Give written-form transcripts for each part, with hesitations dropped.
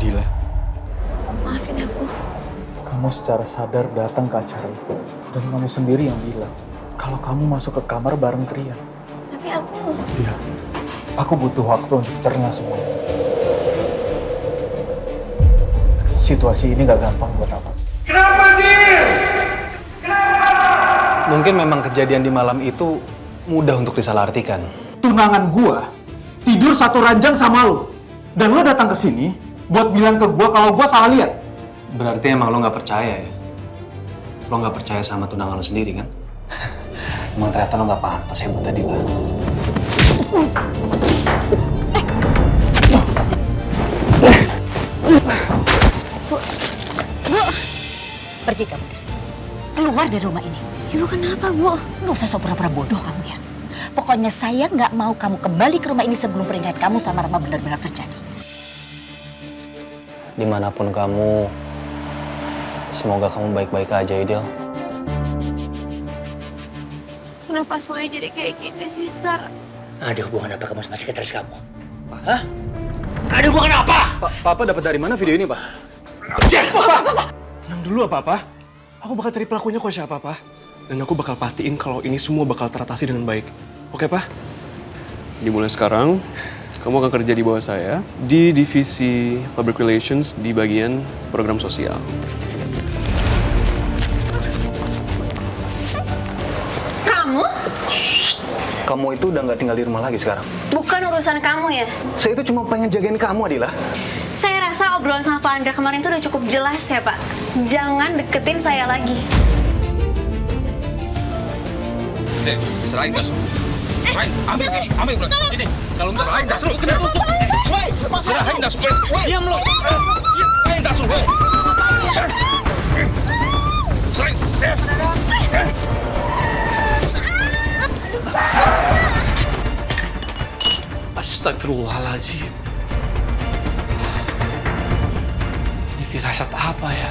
Adila, Maafin aku. kamu secara sadar datang ke acara itu. Dan kamu sendiri yang bilang kalau kamu masuk ke kamar bareng Trian. Tapi aku... Iya, aku butuh waktu untuk cerna semuanya. Situasi ini gak gampang buat aku. Kenapa dia? Mungkin memang kejadian di malam itu mudah untuk disalahartikan. Tunangan gua tidur satu ranjang sama lo. Dan lo datang ke sini buat bilang ke gua kalau gua salah lihat. Berarti emang lo nggak percaya ya? Lo nggak percaya sama tunangan lo sendiri kan? Emang ternyata lo nggak pantas ya buat Adila. Bu, pergi kamu dari sini. Keluar dari rumah ini. Ibu kenapa, Bu? Nggak usah sok pura-pura bodoh kamu ya. Pokoknya saya nggak mau kamu kembali ke rumah ini sebelum pernikahan kamu sama Rama benar-benar terjadi. Dimanapun kamu, semoga kamu baik-baik aja, Idil. Kenapa semuanya jadi kayak gini sih sekarang? Ada hubungan apa kamu sama sekretaris kamu? Hah? Ada hubungan apa? Papa dapat dari mana video ini, Pak? Tenang dulu apa-apa. Aku bakal cari pelakunya kok siapa, Pak. Dan aku bakal pastiin kalau ini semua bakal teratasi dengan baik. Oke, Pak? Dimulai sekarang, kamu akan kerja di bawah saya di divisi Public Relations di bagian program sosial. Kamu? Kamu itu udah nggak tinggal di rumah lagi sekarang. Bukan urusan kamu ya? Saya itu cuma pengen jagain kamu, Adila. Saya rasa obrolan sama Pak Andra kemarin tuh udah cukup jelas ya, Pak. Jangan deketin saya lagi. Dek, serahin tas lu. Serahin, ambil berat. Ini, kalau nggak serahin tas lu. Kenapa lu? Serahin tas lu. Diam lu. Serahin tas lu. Serahin. Astagfirullahaladzim. Ini firasat apa ya?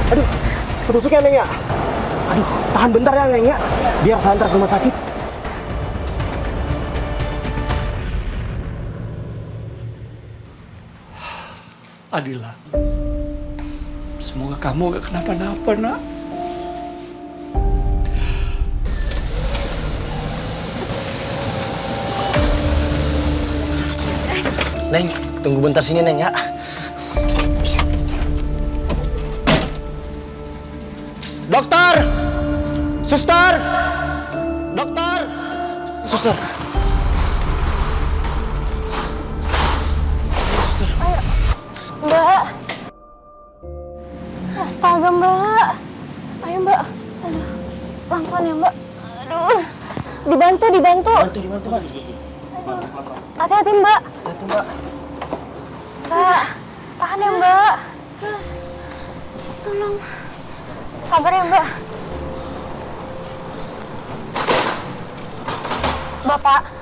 Aduh, ketusuk ya, Neng ya? Aduh, tahan bentar ya, Neng ya. Biar saya antar ke rumah sakit. Adila, semoga kamu gak kenapa-napa, nak. Neng, tunggu bentar sini, Neng ya. Dokter! Suster! Dokter! Suster! Mbak. Astaga, Mbak. Ayo, Mbak. Aduh. Pelan-pelan ya, Mbak. Aduh. Dibantu. Dibantu, Mas. Hati-hati, Mbak. Hati, Mbak. Mbak. Tahan ya, Mbak. Terus. Tolong. Sabar ya, Mbak.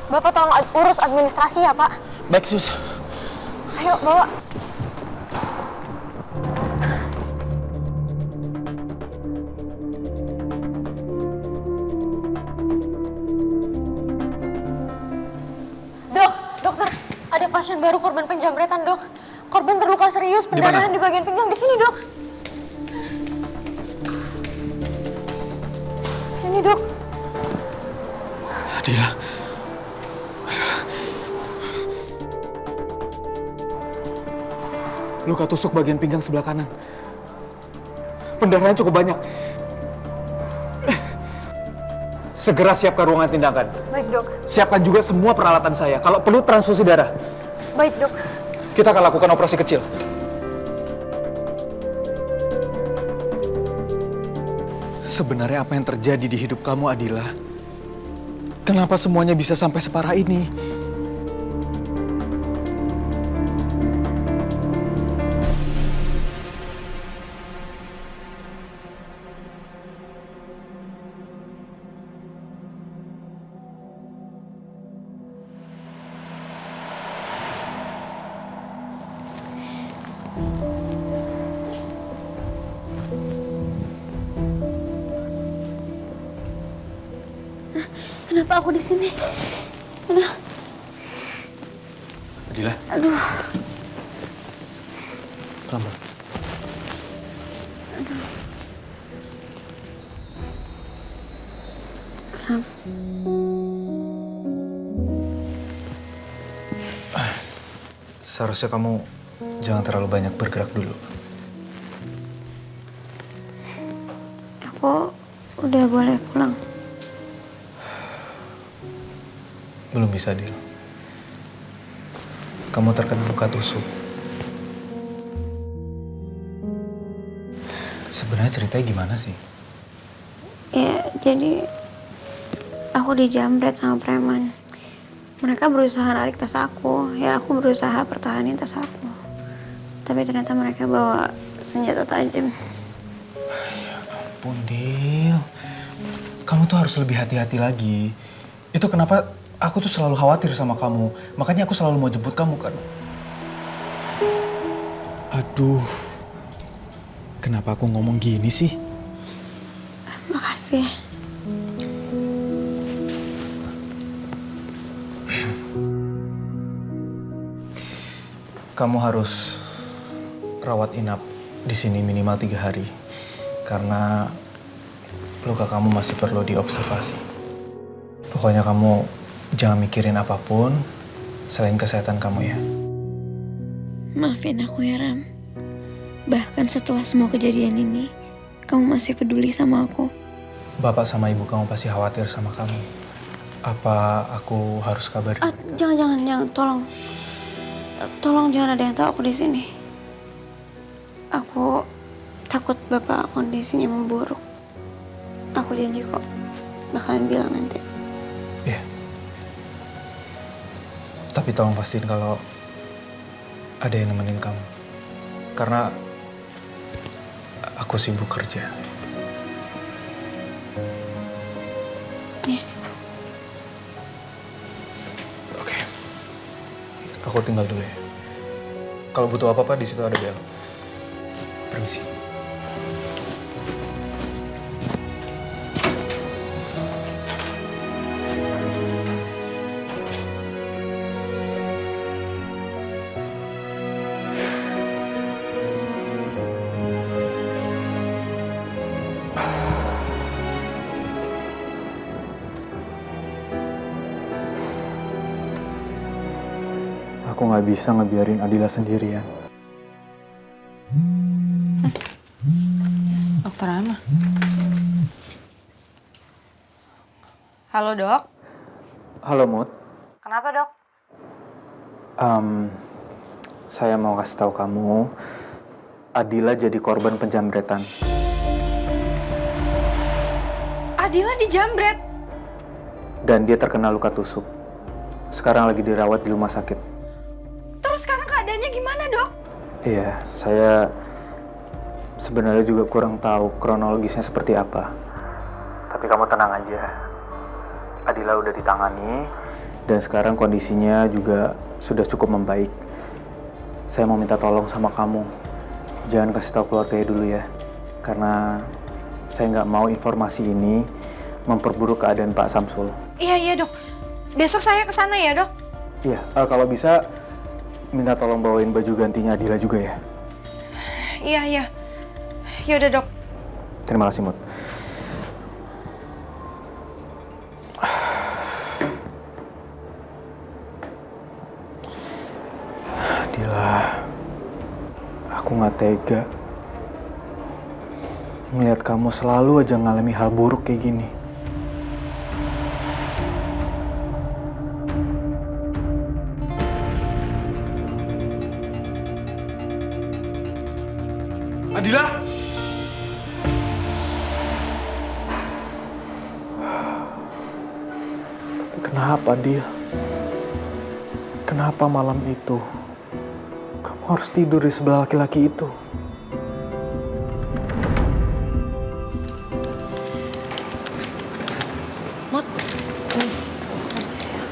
Bapak tolong urus administrasi ya, Pak. Baik, Sus. Ayo, bawa. Dokter, ada pasien baru korban penjamretan, Dok. Korban terluka serius, pendarahan di bagian pinggang di sini, Dok. Ini, Dok. Adila. Luka tusuk bagian pinggang sebelah kanan. Pendarahan cukup banyak. Segera siapkan ruangan tindakan. Baik, Dok. Siapkan juga semua peralatan saya. Kalau perlu transfusi darah. Baik, Dok. Kita akan lakukan operasi kecil. Sebenarnya apa yang terjadi di hidup kamu, Adila? Kenapa semuanya bisa sampai separah ini? Kenapa aku di sini? Aduh. Adila. Aduh. Pelan-pelan. Seharusnya kamu jangan terlalu banyak bergerak dulu. Aku udah boleh pulang. Belum bisa, Dil. Kamu terkena luka tusuk. Sebenarnya ceritanya gimana sih? Ya, jadi aku dijamret sama preman. Mereka berusaha narik tas aku. Ya, aku berusaha pertahanin tas aku. Tapi ternyata mereka bawa senjata tajam. Ya ampun, Dil. Kamu tuh harus lebih hati-hati lagi. Itu kenapa aku tuh selalu khawatir sama kamu. Makanya aku selalu mau jemput kamu kan. Aduh. Kenapa aku ngomong gini sih? Makasih. Kamu harus rawat inap di sini minimal 3 hari. Karena luka kamu masih perlu diobservasi. Pokoknya kamu jangan mikirin apapun selain kesehatan kamu ya. Maafin aku ya, Ram. Bahkan setelah semua kejadian ini, kamu masih peduli sama aku. Bapak sama ibu kamu pasti khawatir sama kamu. Apa aku harus kabarin mereka? Jangan, tolong. Tolong jangan ada yang tahu aku di sini. Aku takut Bapak kondisinya memburuk. Aku janji kok bakalan bilang nanti. Iya. Tapi tolong pastiin kalau ada yang nemenin kamu. Karena aku sibuk kerja. Iya. Oke. Aku tinggal dulu ya. Kalau butuh apa-apa di situ ada bel. Permisi. Aku nggak bisa ngebiarin Adila sendirian. Dokter Ama. Halo, Dok. Halo, Mut. Kenapa, Dok? Saya mau kasih tahu kamu, Adila jadi korban penjamretan. Adila dijamret. Dan dia terkena luka tusuk. Sekarang lagi dirawat di rumah sakit. Terus sekarang keadaannya gimana, Dok? Iya, saya sebenarnya juga kurang tahu kronologisnya seperti apa. Tapi kamu tenang aja. Adila udah ditangani dan sekarang kondisinya juga sudah cukup membaik. Saya mau minta tolong sama kamu. Jangan kasih tahu keluarganya dulu ya. Karena saya nggak mau informasi ini memperburuk keadaan Pak Samsul. Iya, Dok. Besok saya ke sana ya, Dok? Iya, kalau bisa minta tolong bawain baju gantinya Adila juga ya. Iya. Yaudah, Dok. Terima kasih, Mut. Adila, aku nggak tega ngelihat kamu selalu aja ngalami hal buruk kayak gini. Adila! Tapi kenapa dia? Kenapa malam itu kamu harus tidur di sebelah laki-laki itu? Mut,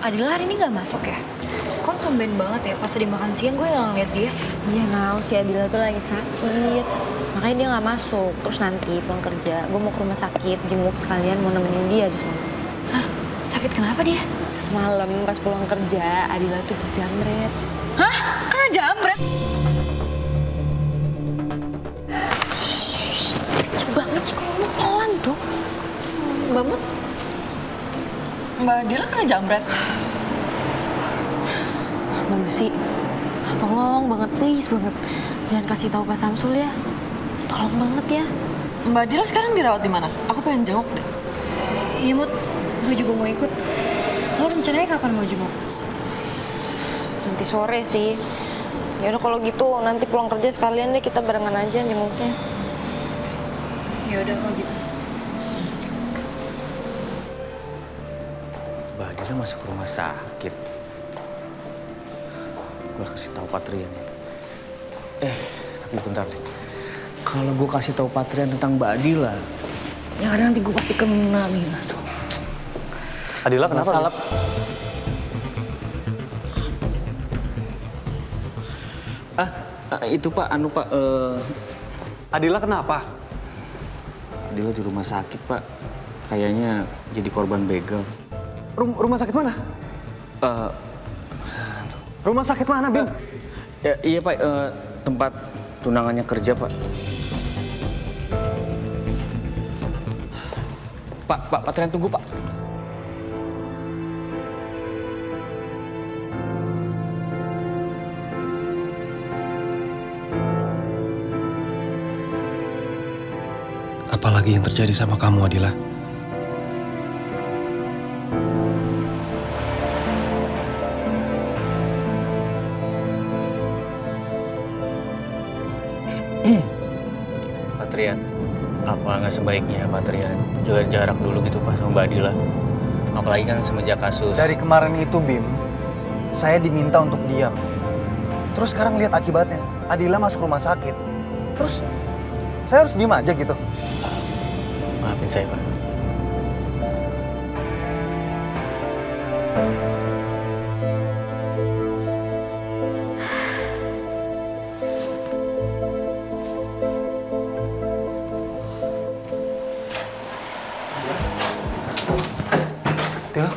Adila hari ini nggak masuk ya? Kok tumben banget ya, pas tadi makan siang gue nggak ngeliat dia. Iya, Nau, si Adila tuh lagi sakit. Makanya dia nggak masuk. Terus nanti pulang kerja, gue mau ke rumah sakit, jenguk sekalian mau nemenin dia di sana. Hah? Sakit kenapa dia? Semalam pas pulang kerja, Adila tuh dijamret. Hah? Kena jambret? Kenceng banget sih, kalau ngomong pelan dong. Mbak Mut? Mbak Dila kena jambret? Mbak Lucy, tolong banget, please banget. Jangan kasih tahu Pak Samsul ya. Tolong banget ya. Mbak Dila sekarang dirawat di mana? Aku pengen jenguk deh. Iya Mut, gue juga mau ikut. Lo rencananya kapan mau jenguk? Nanti sore sih. Ya udah kalau gitu nanti pulang kerja sekalian deh kita barengan aja jenguknya. Ya udah kalau gitu. Mbak Adila masuk ke rumah sakit. Gue harus kasih tahu Patrian ya. Tapi bentar deh. Kalau gue kasih tahu Patrian tentang Mbak Adila, yang ada nanti gue pasti kena nih. Aduh. Adila kenapa? Salah. Itu Pak, Pak. Adila kenapa? Adila di rumah sakit Pak. Kayaknya jadi korban begal. Rumah sakit mana? Rumah sakit mana, Bim? Iya Pak, tempat tunangannya kerja Pak. Pak Patrian tunggu Pak. Apalagi yang terjadi sama kamu, Adila? Patrian, apa nggak sebaiknya Patrian jaga jarak dulu gitu Pak sama Mbak Adila? Apalagi kan semenjak kasus. Dari kemarin itu, Bim, saya diminta untuk diam. Terus sekarang lihat akibatnya. Adila masuk rumah sakit. Terus saya harus diem aja gitu. Maafin saya Pak. Dila,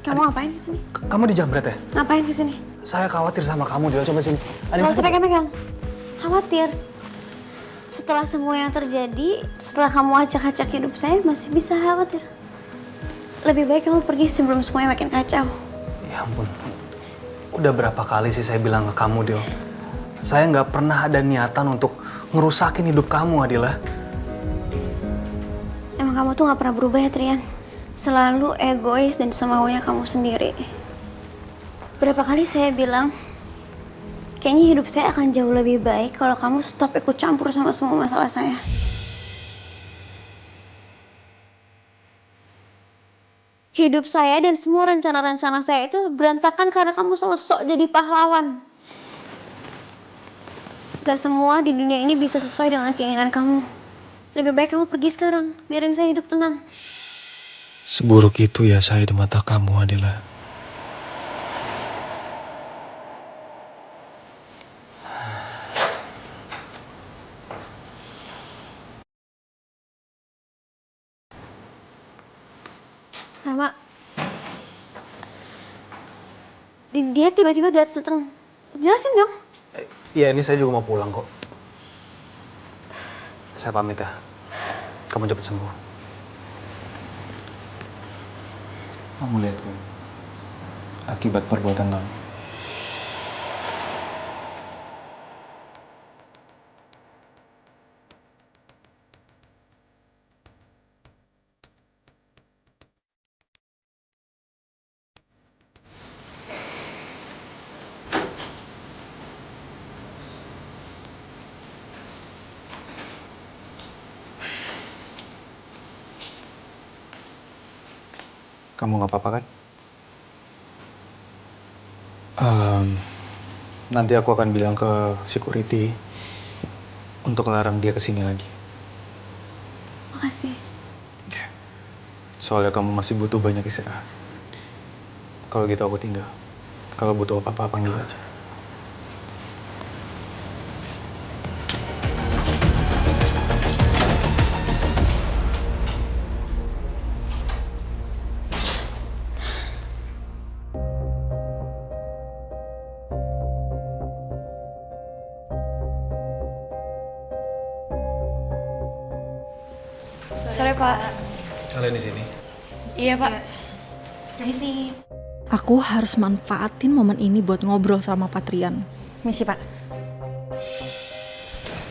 Kamu ngapain kesini? kamu dijamret ya? Ngapain kesini? Saya khawatir sama kamu, Dila. Coba sini. Ada yang Gak usah sakit? pegang-pegang. Khawatir. Setelah semua yang terjadi, setelah kamu acak-acak hidup saya, masih bisa khawatir. Lebih baik kamu pergi sebelum semuanya makin kacau. Ya ampun. Udah berapa kali sih saya bilang ke kamu, Dil. Saya nggak pernah ada niatan untuk ngerusakin hidup kamu, Adila. Emang kamu tuh gak pernah berubah ya, Trian? Selalu egois dan semaunya kamu sendiri. Berapa kali saya bilang, kayaknya hidup saya akan jauh lebih baik kalau kamu stop ikut campur sama semua masalah saya. Hidup saya dan semua rencana-rencana saya itu berantakan karena kamu sok jadi pahlawan. Gak semua di dunia ini bisa sesuai dengan keinginan kamu. Lebih baik kamu pergi sekarang, biarin saya hidup tenang. Seburuk itu ya saya di mata kamu, Adila. Rama, dia tiba-tiba datang. Jelasin dong. Iya, ini saya juga mau pulang kok. Saya pamit ya. Kamu cepat sembuh. Kamu lihat kan, akibat perbuatan kamu. Kamu nggak apa-apa kan? Nanti aku akan bilang ke security untuk larang dia kesini lagi. Makasih. Soalnya kamu masih butuh banyak istirahat. Kalau gitu aku tinggal. Kalau butuh apa-apa panggil aja. Sore, Pak. Kalian di sini? Iya, Pak. Aku harus manfaatin momen ini buat ngobrol sama Patrian. Misi, Pak.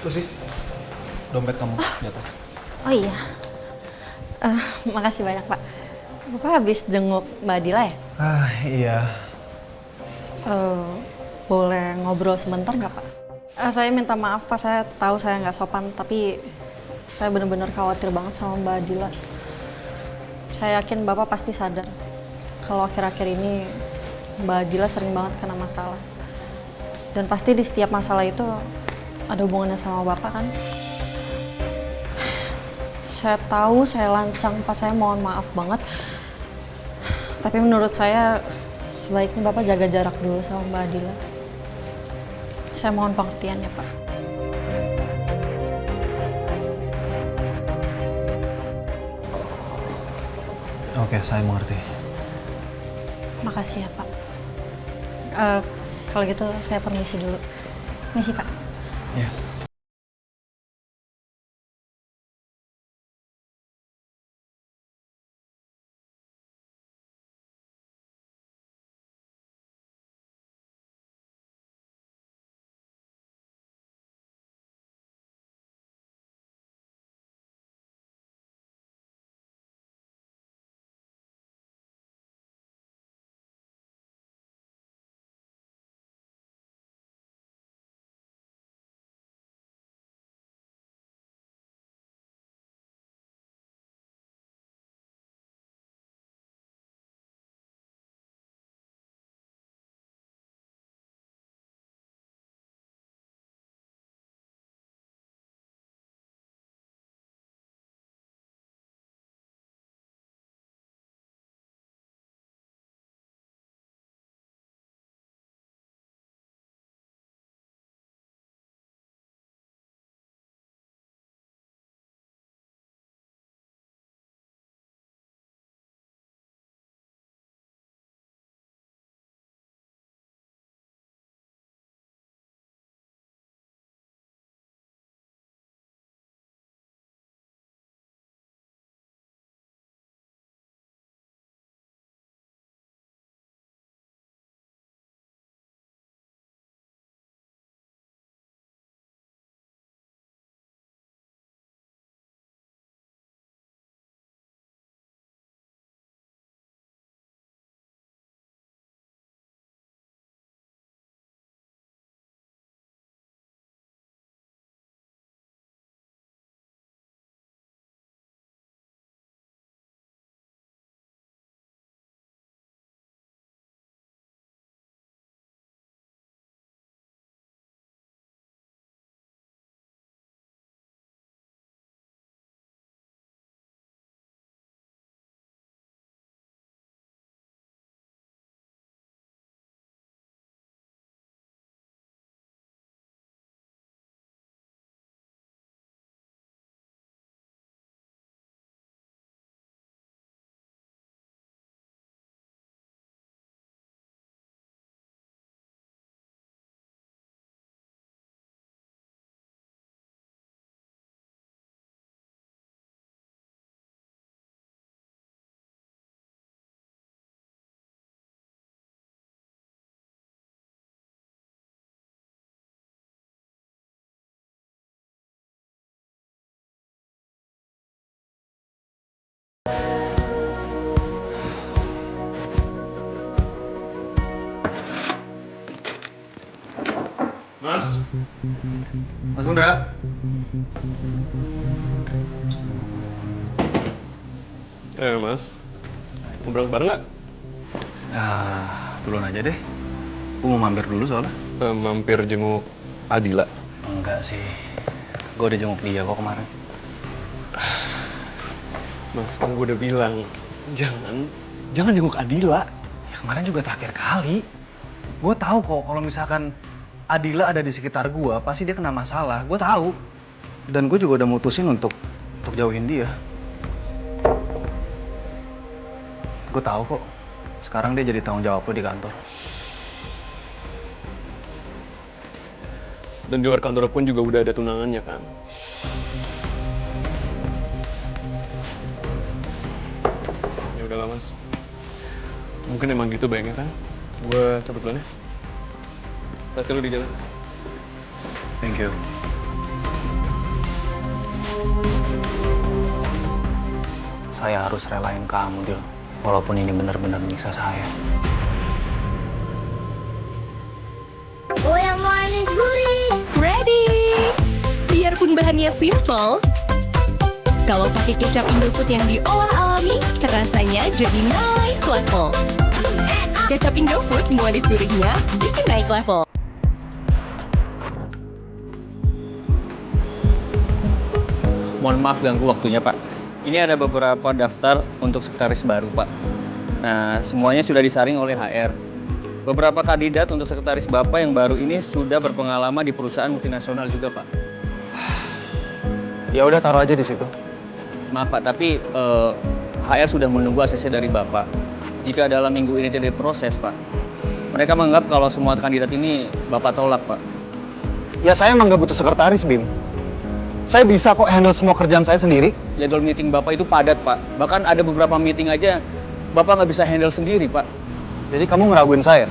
Tuh sih, dompet kamu di atas. Oh iya. Makasih banyak, Pak. Bapak habis jenguk Mbak Adila ya? Iya. Boleh ngobrol sebentar nggak, Pak? Saya minta maaf, Pak. Saya tahu saya nggak sopan, tapi saya benar-benar khawatir banget sama Mbak Adila. Saya yakin Bapak pasti sadar kalau akhir-akhir ini Mbak Adila sering banget kena masalah. Dan pasti di setiap masalah itu ada hubungannya sama Bapak kan? Saya tahu saya lancang, Pak. Saya mohon maaf banget. Tapi menurut saya sebaiknya Bapak jaga jarak dulu sama Mbak Adila. Saya mohon pengertian ya, Pak. Oke, saya mengerti. Makasih ya, Pak. Kalau gitu saya permisi dulu. Misi, Pak. Iya. Mas. Mas Mundra. Mas. Mau berangkat bareng nggak? Duluan aja deh. Gue mau mampir dulu soalnya. Mampir jenguk Adila. Enggak sih. Gue udah jenguk dia kok kemarin. Mas, kan gue udah bilang, jangan jenguk Adila. Ya kemarin juga terakhir kali. Gue tahu kok kalau misalkan Adila ada di sekitar gue, pasti dia kena masalah. Gue tahu. Dan gue juga udah mutusin untuk jauhin dia. Gue tahu kok. Sekarang dia jadi tanggung jawab lo di kantor. Dan di luar kantor pun juga udah ada tunangannya kan. Udahlah mas. Mungkin emang gitu baiknya kan. Gue cabut dulu ya. Hati lu di jalan. Thank you. Saya harus relain kamu, Dil. Walaupun ini benar-benar menyiksa saya. Oh yang manis gurih. Ready. Biarpun bahannya simple, kalau pakai kecap Indofood yang diolah alami, rasanya jadi naik level. Kecap Indofood manis gurihnya bikin naik level. Mohon maaf ganggu waktunya, Pak. Ini ada beberapa daftar untuk sekretaris baru, Pak. Nah, semuanya sudah disaring oleh HR. Beberapa kandidat untuk sekretaris Bapak yang baru ini sudah berpengalaman di perusahaan multinasional juga, Pak. Ya udah taruh aja di situ. Maaf, Pak, tapi HR sudah menunggu ACC dari Bapak. Jika dalam minggu ini tidak diproses, Pak, mereka menganggap kalau semua kandidat ini Bapak tolak, Pak. Ya saya emang gak butuh sekretaris, Bim. Saya bisa kok handle semua kerjaan saya sendiri. Jadwal meeting Bapak itu padat, Pak. Bahkan ada beberapa meeting aja Bapak nggak bisa handle sendiri, Pak. Jadi kamu ngeraguin saya?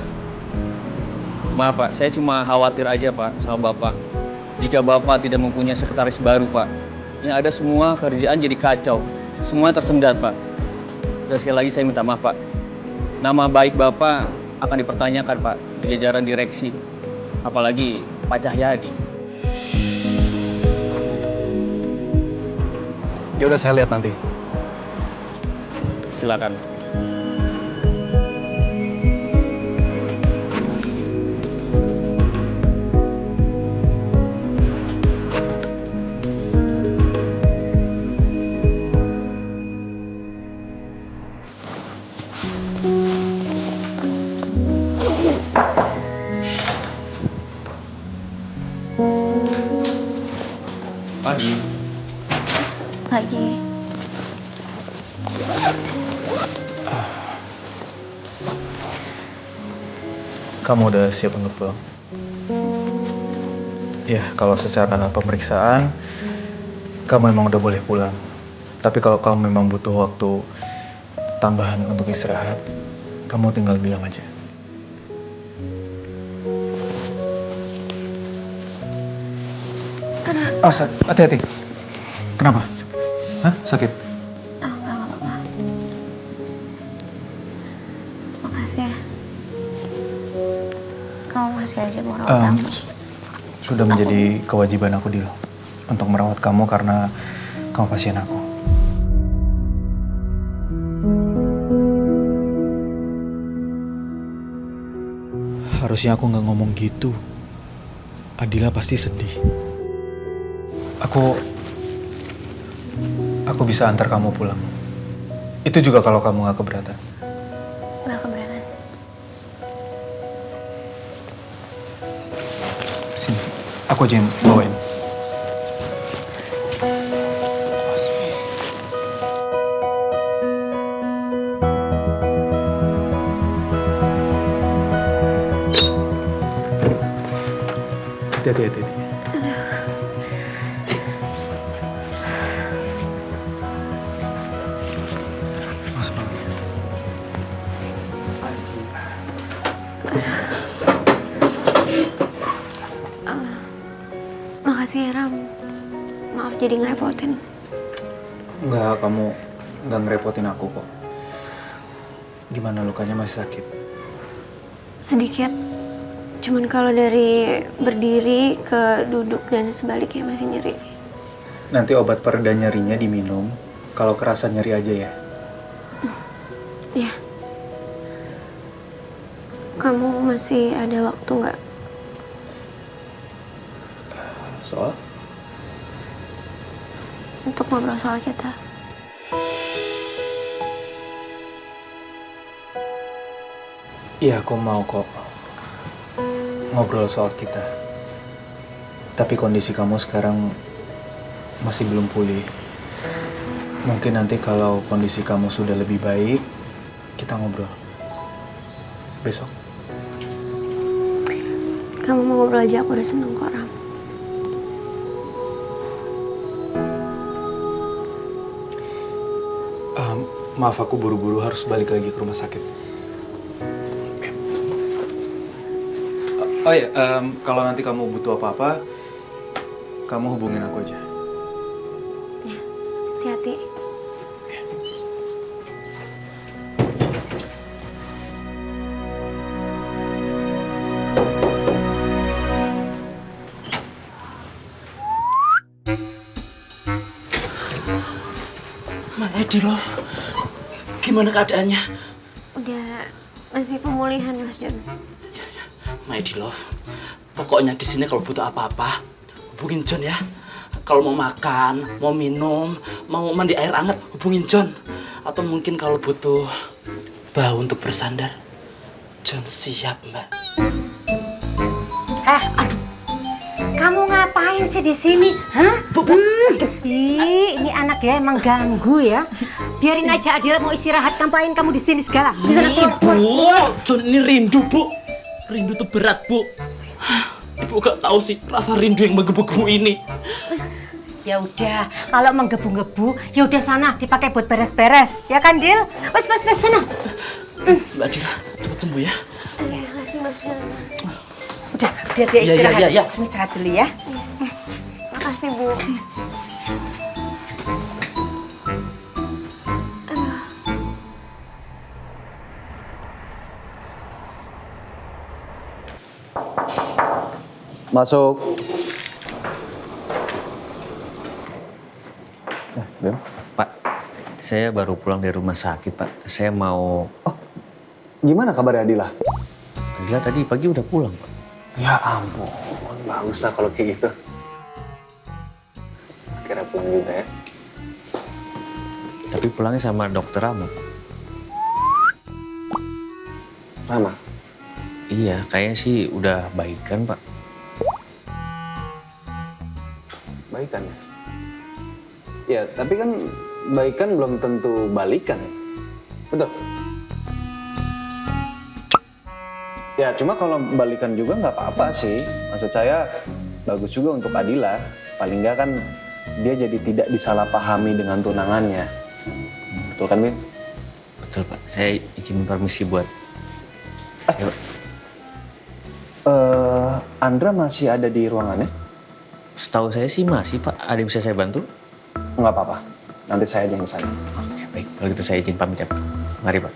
Maaf, Pak. Saya cuma khawatir aja, Pak, sama Bapak. Jika Bapak tidak mempunyai sekretaris baru, Pak, yang ada semua kerjaan jadi kacau. Semua tersendat, Pak. Dan sekali lagi saya minta maaf, Pak. Nama baik Bapak akan dipertanyakan, Pak, di jajaran direksi. Apalagi Pak Cahyadi. Ya udah saya lihat nanti. Silakan. Pagi. Pagi. Kamu udah siap untuk pulang? Ya, kalau secara pemeriksaan, kamu memang udah boleh pulang. Tapi kalau kamu memang butuh waktu tambahan untuk istirahat, kamu tinggal bilang aja. Oh, hati-hati. Kenapa? Hah? Sakit? Oh, enggak apa-apa. Makasih ya. Kamu masih aja mau rawat aku. Sudah menjadi kewajiban aku, Dil, untuk merawat kamu karena kamu pasien aku. Harusnya aku nggak ngomong gitu. Adila pasti sedih. Aku bisa antar kamu pulang. Itu juga kalau kamu nggak keberatan. Nggak keberatan. Sini, aku aja yang bawain. Hati-hati. Makasih ya, Ram. Maaf jadi ngerepotin. Enggak, kamu nggak ngerepotin aku kok. Gimana lukanya masih sakit? Sedikit. Cuman kalau dari berdiri ke duduk dan sebaliknya masih nyeri. Nanti obat pereda nyerinya diminum. Kalau kerasa nyeri aja ya. Ya. Kamu masih ada waktu nggak? Soal? Untuk ngobrol soal kita. Iya, aku mau kok ngobrol soal kita. Tapi kondisi kamu sekarang masih belum pulih. Mungkin nanti kalau kondisi kamu sudah lebih baik, kita ngobrol. Besok. Kamu mau ngobrol aja, aku udah seneng kok, Ram. Maaf, aku buru-buru harus balik lagi ke rumah sakit. Oh iya, kalau nanti kamu butuh apa-apa, kamu hubungin aku aja. Ya, hati-hati. Ma Edi, Love. Gimana keadaannya? Udah masih pemulihan, Mas John. Ma Edi, Love. Pokoknya di sini kalau butuh apa-apa, hubungin John ya. Kalau mau makan, mau minum, mau mandi air hangat, hubungin John. Atau mungkin kalau butuh bahu untuk bersandar, John siap, Mbak. Aduh. Kamu ngapain sih di sini? Hah? Ini anak ya emang ganggu ya. Biarin aja Adila mau istirahat, ngapain kamu di sini segala? Di sana keluar. John ini rindu, Bu. Rindu tuh berat, Bu. Ibu gak tahu sih rasa rindu yang menggebu-gebu ini. Ya udah, kalau menggebu-gebu, ya udah sana dipakai buat beres-beres, ya kan, Dil? Wes sana. Mbak Adila, cepet sembuh ya. Iya, makasih Mas John. Udah, biar dia istirahat. Iya. Kamu istirahat dulu ya. Makasih, Bu. Masuk. Bem. Pak, saya baru pulang dari rumah sakit, Pak. Saya mau... Gimana kabar Adila? Adila tadi pagi udah pulang, Pak. Ya ampun, bagus lah kalau kayak gitu. Akhirnya pulang juga ya. Tapi pulangnya sama dokter Rama. Rama? Iya, kayaknya sih udah baikan, Pak. Baikan ya? Ya, tapi kan baikan belum tentu balikan ya? Betul? Ya, cuma kalau balikan juga nggak apa-apa sih. Maksud saya, bagus juga untuk Adila. Paling nggak kan dia jadi tidak disalahpahami dengan tunangannya. Betul kan, Bim? Betul, Pak. Saya izin permisi buat... Ya, Pak. Andra masih ada di ruangannya? Setahu saya sih masih, Pak. Ada yang bisa saya bantu? Nggak apa-apa. Nanti saya aja yang kesana. Oke, baik. Kalau gitu saya izin pamit ya, Pak. Mari, Pak.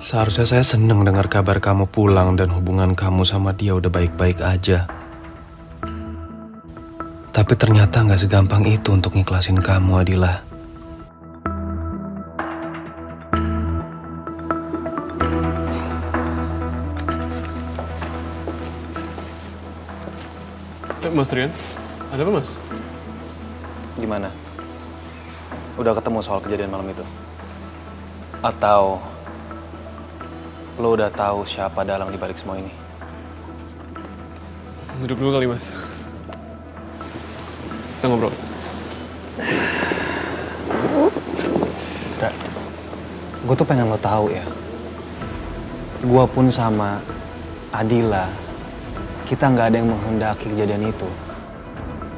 Seharusnya saya seneng dengar kabar kamu pulang dan hubungan kamu sama dia udah baik-baik aja. Tapi ternyata nggak segampang itu untuk ngiklasin kamu, Adila. Mas Trian, ada apa, Mas? Gimana? Udah ketemu soal kejadian malam itu? Atau lo udah tahu siapa dalang di balik semua ini? Duduk dulu kali, Mas. Kita ngobrol. Gue tuh pengen lo tahu ya. Gue pun sama Adila, kita nggak ada yang menghendaki kejadian itu.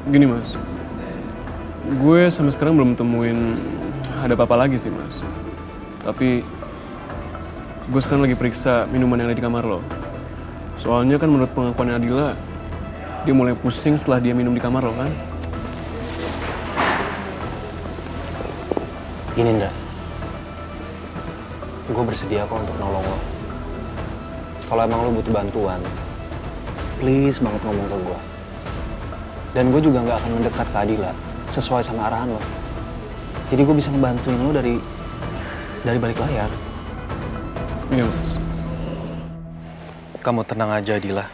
Gini, Mas. Gue sampai sekarang belum temuin ada apa-apa lagi sih, Mas. Tapi gue sekarang lagi periksa minuman yang ada di kamar lo. Soalnya kan menurut pengakuan Adila, dia mulai pusing setelah dia minum di kamar lo kan? Gini, Ndra. Gue bersedia kok untuk nolong lo. Kalau emang lo butuh bantuan, please banget ngomong ke gue. Dan gue juga nggak akan mendekat ke Adila sesuai sama arahan lo. Jadi gue bisa ngebantuin lo dari balik layar. Iya, Mas. Kamu tenang aja, Adila.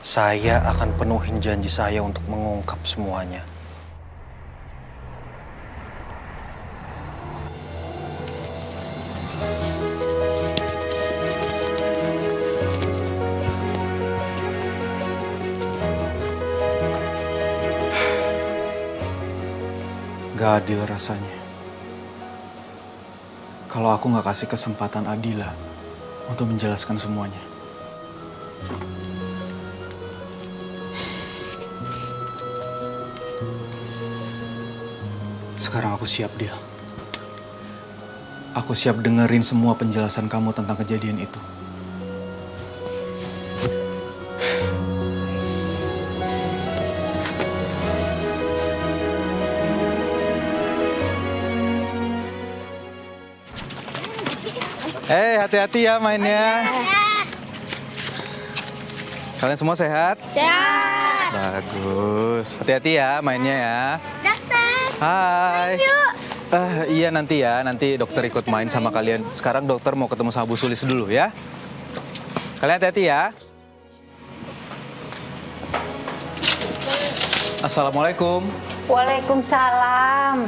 Saya akan penuhin janji saya untuk mengungkap semuanya. Gak adil rasanya. Kalau aku gak kasih kesempatan Adila untuk menjelaskan semuanya. Sekarang aku siap, Dil. Aku siap dengerin semua penjelasan kamu tentang kejadian itu. Hati-hati ya mainnya. Kalian semua sehat? Sehat. Bagus. Hati-hati ya mainnya ya. Dokter. Hai. Yuk. Iya nanti ya, nanti dokter ikut main sama kalian. Sekarang dokter mau ketemu sama Bu Sulis dulu ya. Kalian hati-hati ya. Assalamualaikum. Waalaikumsalam.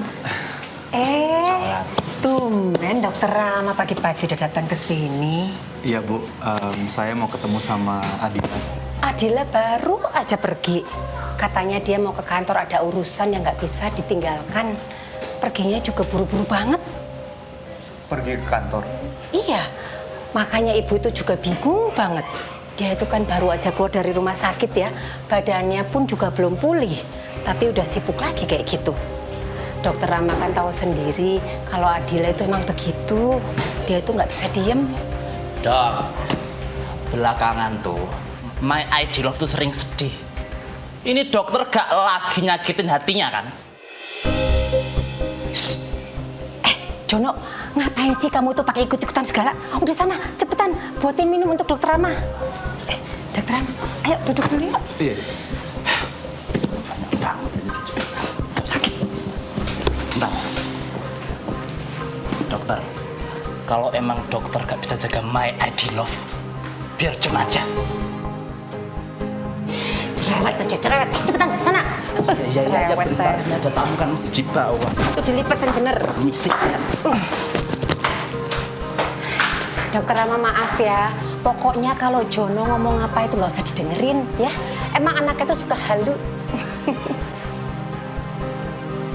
Tumben Dokter Rama pagi-pagi udah datang ke sini. Iya Bu, saya mau ketemu sama Adila. Adila baru aja pergi. Katanya dia mau ke kantor ada urusan yang nggak bisa ditinggalkan. Perginya juga buru-buru banget. Pergi ke kantor? Iya, makanya ibu itu juga bingung banget. Dia itu kan baru aja keluar dari rumah sakit ya. Badannya pun juga belum pulih. Tapi udah sibuk lagi kayak gitu. Dokter Rama kan tahu sendiri kalau Adila itu emang begitu. Dia itu nggak bisa diem. Dok, belakangan tuh My ID Love tuh sering sedih. Ini dokter gak lagi nyakitin hatinya kan? Jono, ngapain sih kamu tuh pakai ikut-ikutan segala? Udah sana, cepetan buatin minum untuk Dokter Rama. Dokter Rama, ayo duduk dulu yuk. Iya. Dokter, kalau emang dokter gak bisa jaga My ID Love, biar John aja. Cerewet aja, cerewet. Cepetan, sana. Iya, bentar. Ini ada tamu kan mesti dibawa. Itu dilipat yang bener. Misi. Dokter Rama maaf ya. Pokoknya kalau Jono ngomong apa itu nggak usah didengerin ya. Emang anaknya tuh suka halu.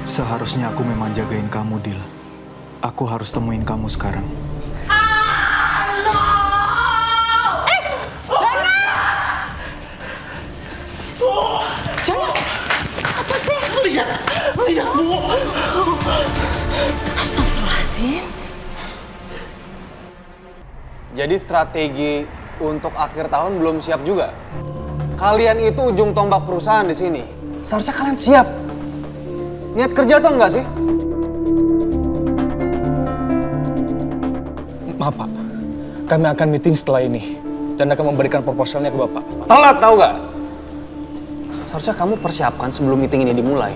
Seharusnya aku memang jagain kamu, Dil. Aku harus temuin kamu sekarang. Jono, apa sih? Lihat Bu. Astagfirullahaladzim. Jadi strategi untuk akhir tahun belum siap juga. Kalian itu ujung tombak perusahaan di sini. Seharusnya kalian siap. Niat kerja atau enggak sih? Maaf Pak, kami akan meeting setelah ini dan akan memberikan proposalnya ke Bapak. Telat tahu nggak? Seharusnya kamu persiapkan sebelum meeting ini dimulai.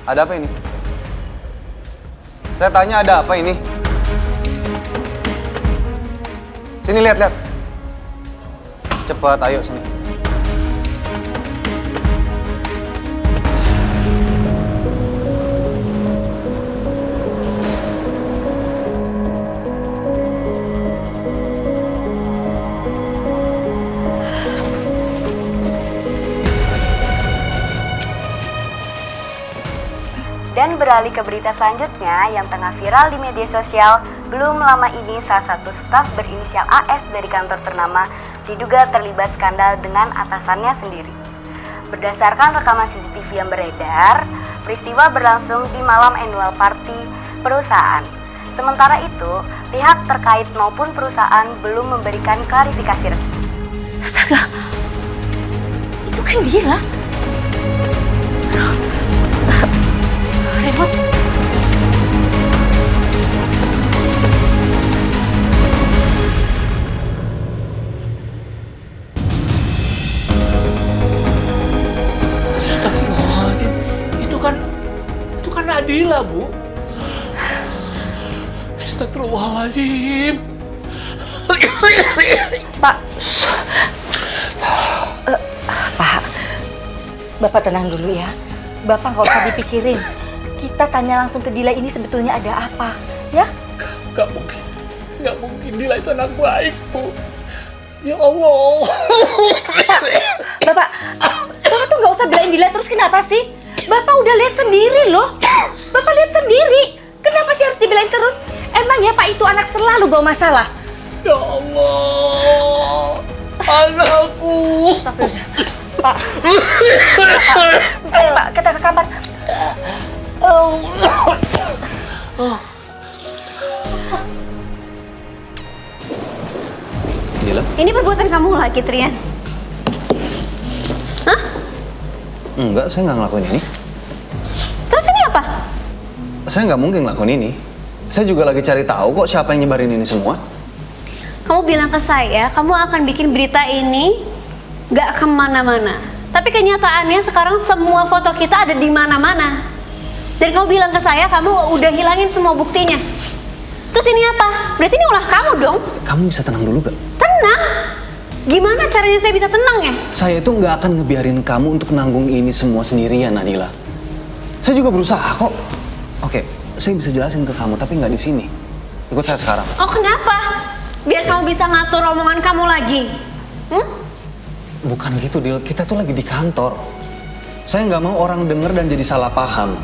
Ada apa ini? Saya tanya ada apa ini? Sini lihat. Cepat, ayo sini. Dan beralih ke berita selanjutnya yang tengah viral di media sosial, belum lama ini salah satu staf berinisial AS dari kantor ternama diduga terlibat skandal dengan atasannya sendiri. Berdasarkan rekaman CCTV yang beredar, peristiwa berlangsung di malam annual party perusahaan. Sementara itu, pihak terkait maupun perusahaan belum memberikan klarifikasi resmi. Astaga, itu kan Dila. Repot. Astagfirullahaladzim, itu kan Nadila, Bu. Astagfirullahaladzim. Pak, Pak, Bapak tenang dulu ya. Bapak nggak usah dipikirin. Kita tanya langsung ke Dila ini sebetulnya ada apa, ya? Gak mungkin Dila itu anak baik, Bu. Ya Allah. Bapak tuh nggak usah belain Dila terus, kenapa sih? Bapak udah lihat sendiri loh. Bapak lihat sendiri. Kenapa sih harus dibelain terus? Emang ya Pak itu anak selalu bawa masalah? Ya Allah, anakku. Pak. Ayo Pak, kita ke kamar. Dila? Ini perbuatan kamu lagi, Trian? Hah? Enggak, saya nggak ngelakuin ini. Terus ini apa? Saya nggak mungkin ngelakuin ini. Saya juga lagi cari tahu kok siapa yang nyebarin ini semua. Kamu bilang ke saya, kamu akan bikin berita ini gak kemana-mana. Tapi kenyataannya sekarang semua foto kita ada di mana-mana. Dan kamu bilang ke saya, kamu udah hilangin semua buktinya. Terus ini apa? Berarti ini ulah kamu dong? Kamu bisa tenang dulu gak? Tenang? Gimana caranya saya bisa tenang ya? Saya itu nggak akan ngebiarin kamu untuk nanggung ini semua sendirian, Nadila. Saya juga berusaha kok. Oke, saya bisa jelasin ke kamu, tapi nggak di sini. Ikut saya sekarang. Oh kenapa? Biar kamu bisa ngatur omongan kamu lagi. Bukan gitu, Dil. Kita tuh lagi di kantor. Saya nggak mau orang denger dan jadi salah paham.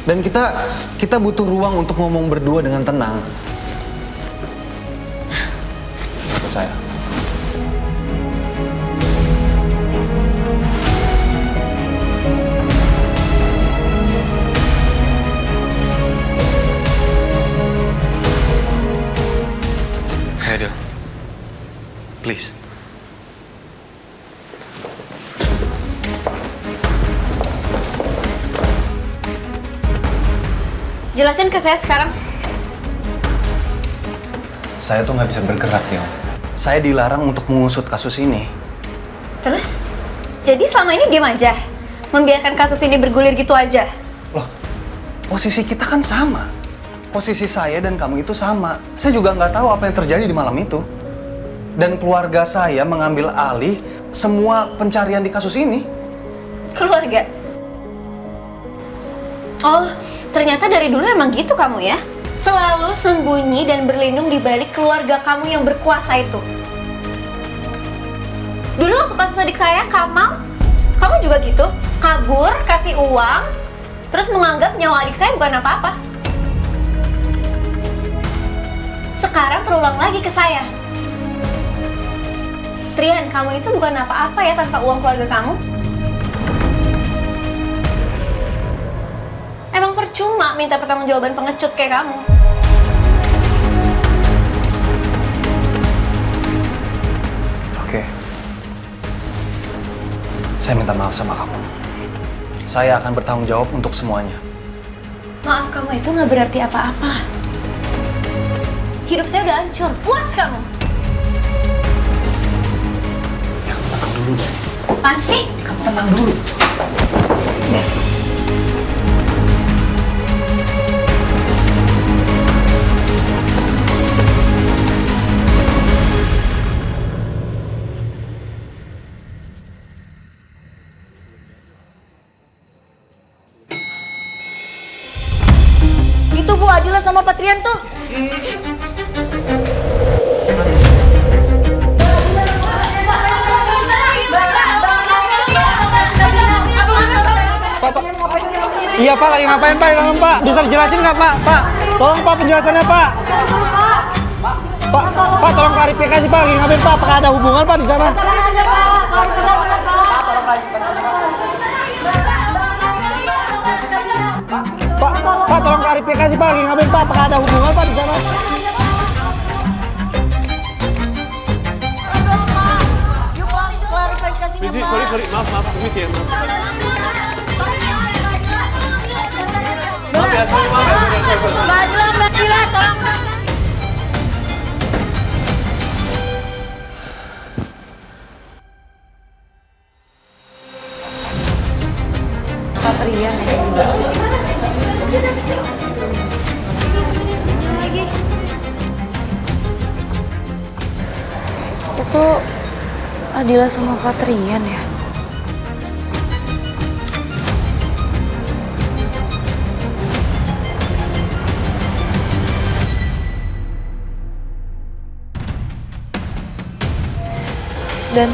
Dan kita butuh ruang untuk ngomong berdua dengan tenang. Ikut saya. Ayo, Del. Please. Jelasin ke saya sekarang. Saya tuh nggak bisa bergerak, Dil. Saya dilarang untuk mengusut kasus ini. Terus? Jadi selama ini diam aja? Membiarkan kasus ini bergulir gitu aja? Loh, posisi kita kan sama. Posisi saya dan kamu itu sama. Saya juga nggak tahu apa yang terjadi di malam itu. Dan keluarga saya mengambil alih semua pencarian di kasus ini. Keluarga? Oh, ternyata dari dulu emang gitu kamu ya? Selalu sembunyi dan berlindung di balik keluarga kamu yang berkuasa itu. Dulu waktu kasus adik saya, Kamal, kamu juga gitu? Kabur, kasih uang, terus menganggap nyawa adik saya bukan apa-apa. Sekarang terulang lagi ke saya. Trian, kamu itu bukan apa-apa ya tanpa uang keluarga kamu. Emang percuma minta pertanggungjawaban pengecut kayak kamu. Oke. Saya minta maaf sama kamu. Saya akan bertanggung jawab untuk semuanya. Maaf kamu itu nggak berarti apa-apa. Hidup saya udah hancur. Puas kamu. Ya kamu tenang dulu deh. Apaan sih? Ya, kamu tenang dulu. Itu Bu Adila sama Patrian tuh. Iya Pak, lagi ngapain Pak? Tolong Pak, bisa dijelasin nggak Pak? Pak, tolong Pak penjelasannya Pak. Pak, tolong klarifikasi Pak, lagi ngapain Pak? Apakah ada hubungan Pak di sana? Pak, tolong klarifikasi Pak, lagi ngapain Pak? Apakah ada hubungan Pak di sana? Misi, sorry, maaf, permisi ya. Maaf ya, sorry. Mbak Adila, tolong. Satria. Itu Adila sama Patrian ya? Dan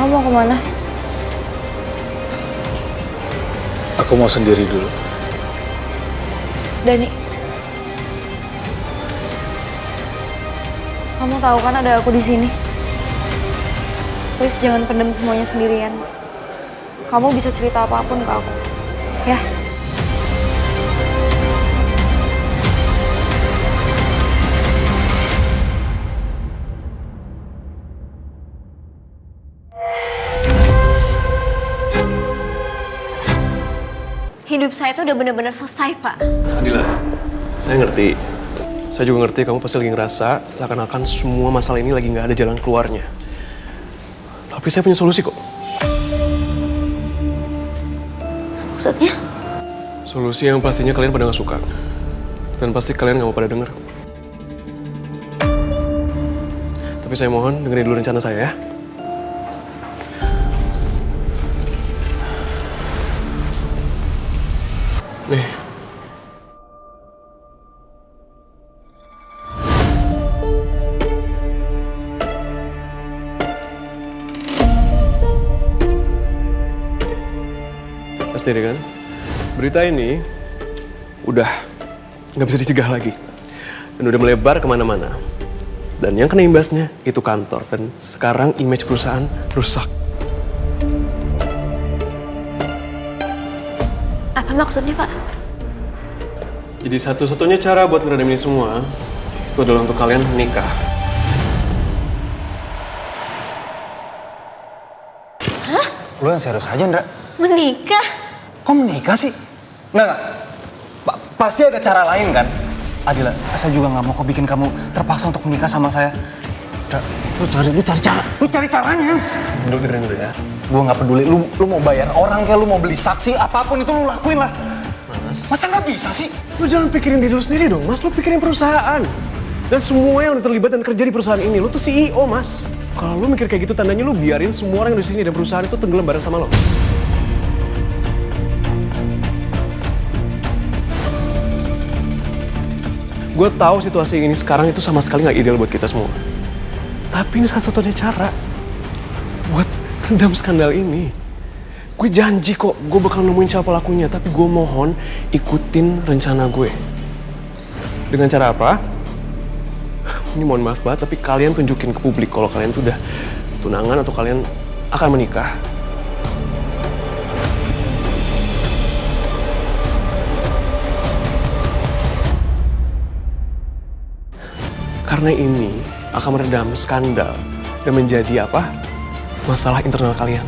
Kamu mau kemana? Aku mau sendiri dulu. Dani. Kamu tahu kan ada aku di sini. Please jangan pendam semuanya sendirian. Kamu bisa cerita apapun ke aku. Ya. Hidup saya tuh udah bener-bener selesai, Pak. Adila, saya ngerti. Saya juga ngerti kamu pasti lagi ngerasa seakan-akan semua masalah ini lagi nggak ada jalan keluarnya. Tapi saya punya solusi kok. Maksudnya? Solusi yang pastinya kalian pada nggak suka. Dan pasti kalian nggak mau pada denger. Tapi saya mohon dengerin dulu rencana saya ya. Nih. Pasti deh kan? Berita ini udah nggak bisa dicegah lagi. Dan udah melebar kemana-mana. Dan yang kena imbasnya itu kantor. Dan sekarang image perusahaan rusak. Apa maksudnya, Pak? Jadi satu-satunya cara buat ngeredam ini semua itu adalah untuk kalian menikah. Hah? Lu yang serius aja, Ndra. Menikah? Kok menikah sih? Nggak. Pasti ada cara lain kan? Adila, saya juga nggak mau kok bikin kamu terpaksa untuk menikah sama saya. Ndra, lu cari caranya. Dulu dengerin dulu ya. Gue nggak peduli, lu mau bayar orang kayak lu mau beli saksi, apapun itu lu lakuin lah. Mas. Masa nggak bisa sih? Lu jangan pikirin diri lu sendiri dong, Mas. Lu pikirin perusahaan. Dan semua yang udah terlibat dan kerja di perusahaan ini, lu tuh CEO, Mas. Kalau lu mikir kayak gitu, tandanya lu biarin semua orang yang di sini dan perusahaan itu tenggelam bareng sama lo. Gue tahu situasi ini sekarang itu sama sekali nggak ideal buat kita semua. Tapi ini satu-satunya cara buat redam skandal ini. Gue janji kok, gue bakal nemuin siapa pelakunya. Tapi gue mohon ikutin rencana gue. Dengan cara apa? Ini mohon maaf banget, tapi kalian tunjukin ke publik kalau kalian tuh udah tunangan atau kalian akan menikah. Karena ini akan meredam skandal dan menjadi apa? Masalah internal kalian.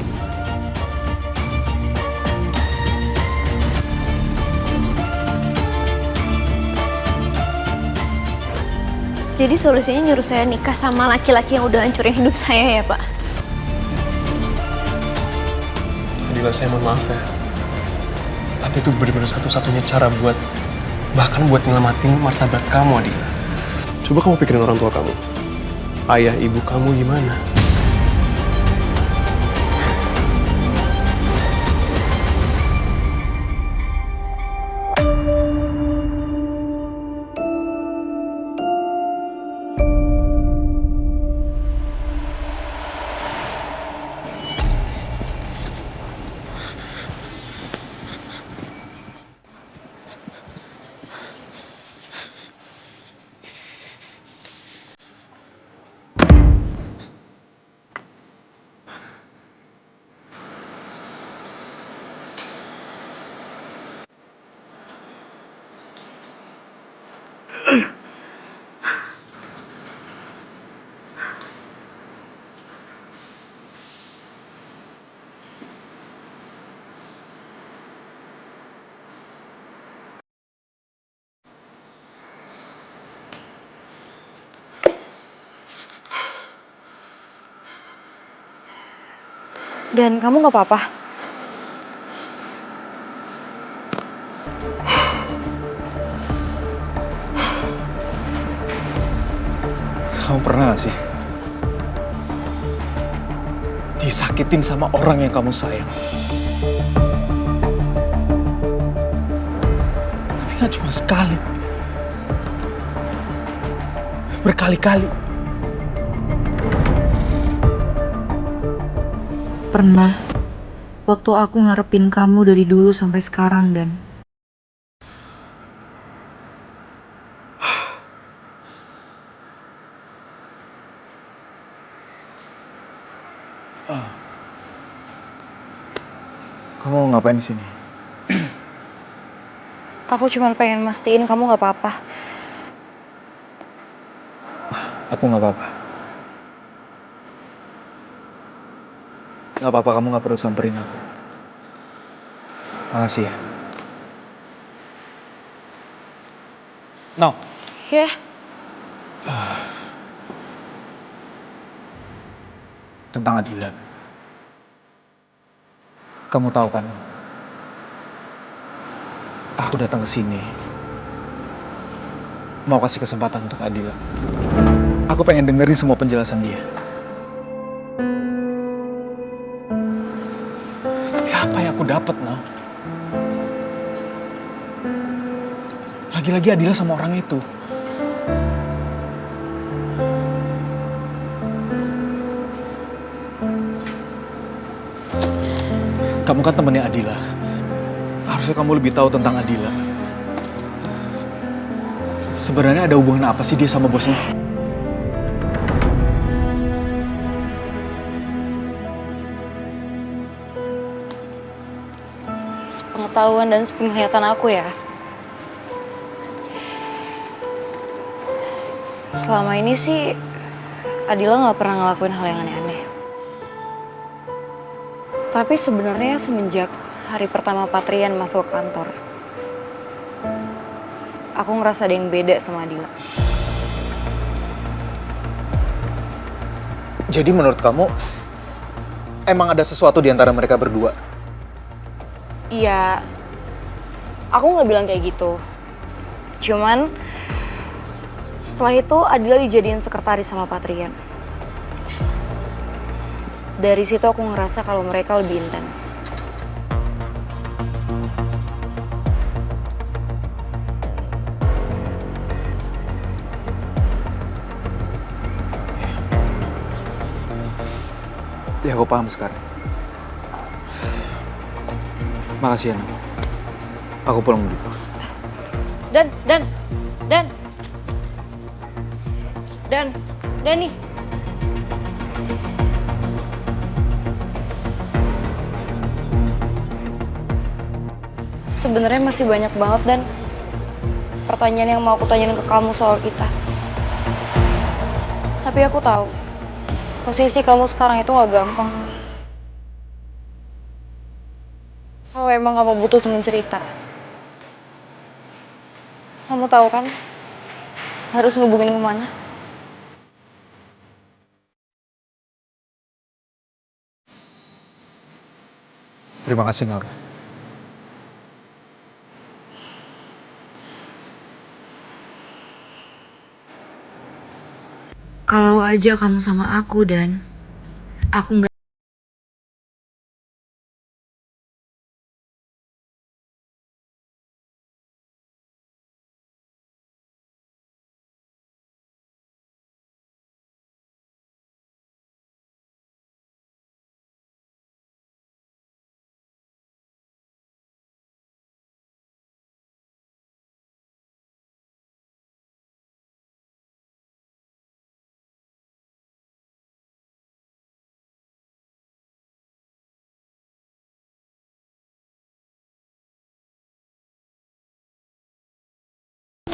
Jadi solusinya nyuruh saya nikah sama laki-laki yang udah hancurin hidup saya ya, Pak? Adila, saya mohon maaf ya. Tapi itu benar-benar satu-satunya cara bahkan buat nyelamatin martabat kamu, Adila. Coba kamu pikirin orang tua kamu. Ayah, ibu kamu gimana? Dan kamu nggak apa-apa? Kamu pernah gak sih disakitin sama orang yang kamu sayang? Tapi gak cuma sekali, berkali-kali. pernah waktu aku ngarepin kamu dari dulu sampai sekarang, Dan. Kamu ngapain di sini? Aku cuma pengen mastiin kamu nggak apa-apa. Aku nggak apa-apa. Nggak apa-apa, kamu nggak perlu samperin aku. Makasih ya. No. Ya. Tentang Adila. Kamu tahu kan? Aku datang ke sini mau kasih kesempatan untuk Adila. Aku pengen dengerin semua penjelasan dia. Tapi apa yang aku dapat, Nau? Lagi-lagi Adila sama orang itu. Kamu kan temennya Adila. Harusnya kamu lebih tahu tentang Adila. Sebenarnya ada hubungan apa sih dia sama bosnya? Sepengetahuan dan sepenglihatan aku ya. Selama ini sih Adila nggak pernah ngelakuin hal yang aneh-aneh. Tapi sebenarnya semenjak hari pertama Patrian masuk kantor, aku ngerasa ada yang beda sama Adila. Jadi menurut kamu, emang ada sesuatu di antara mereka berdua? Iya, aku nggak bilang kayak gitu. Cuman setelah itu Adila dijadiin sekretaris sama Patrian. Dari situ aku ngerasa kalau mereka lebih intens. Ya, aku paham sekarang. Makasih ya, Nau. Aku pulang dulu. Dan nih. Sebenarnya masih banyak banget Dan pertanyaan yang mau aku tanyain ke kamu soal kita. Tapi aku tahu posisi kamu sekarang itu gak gampang. Kalau emang kamu butuh teman cerita, kamu tahu kan harus ngehubungin kemana? Terima kasih, Naura. Kalau aja kamu sama aku, Dan, aku nggak.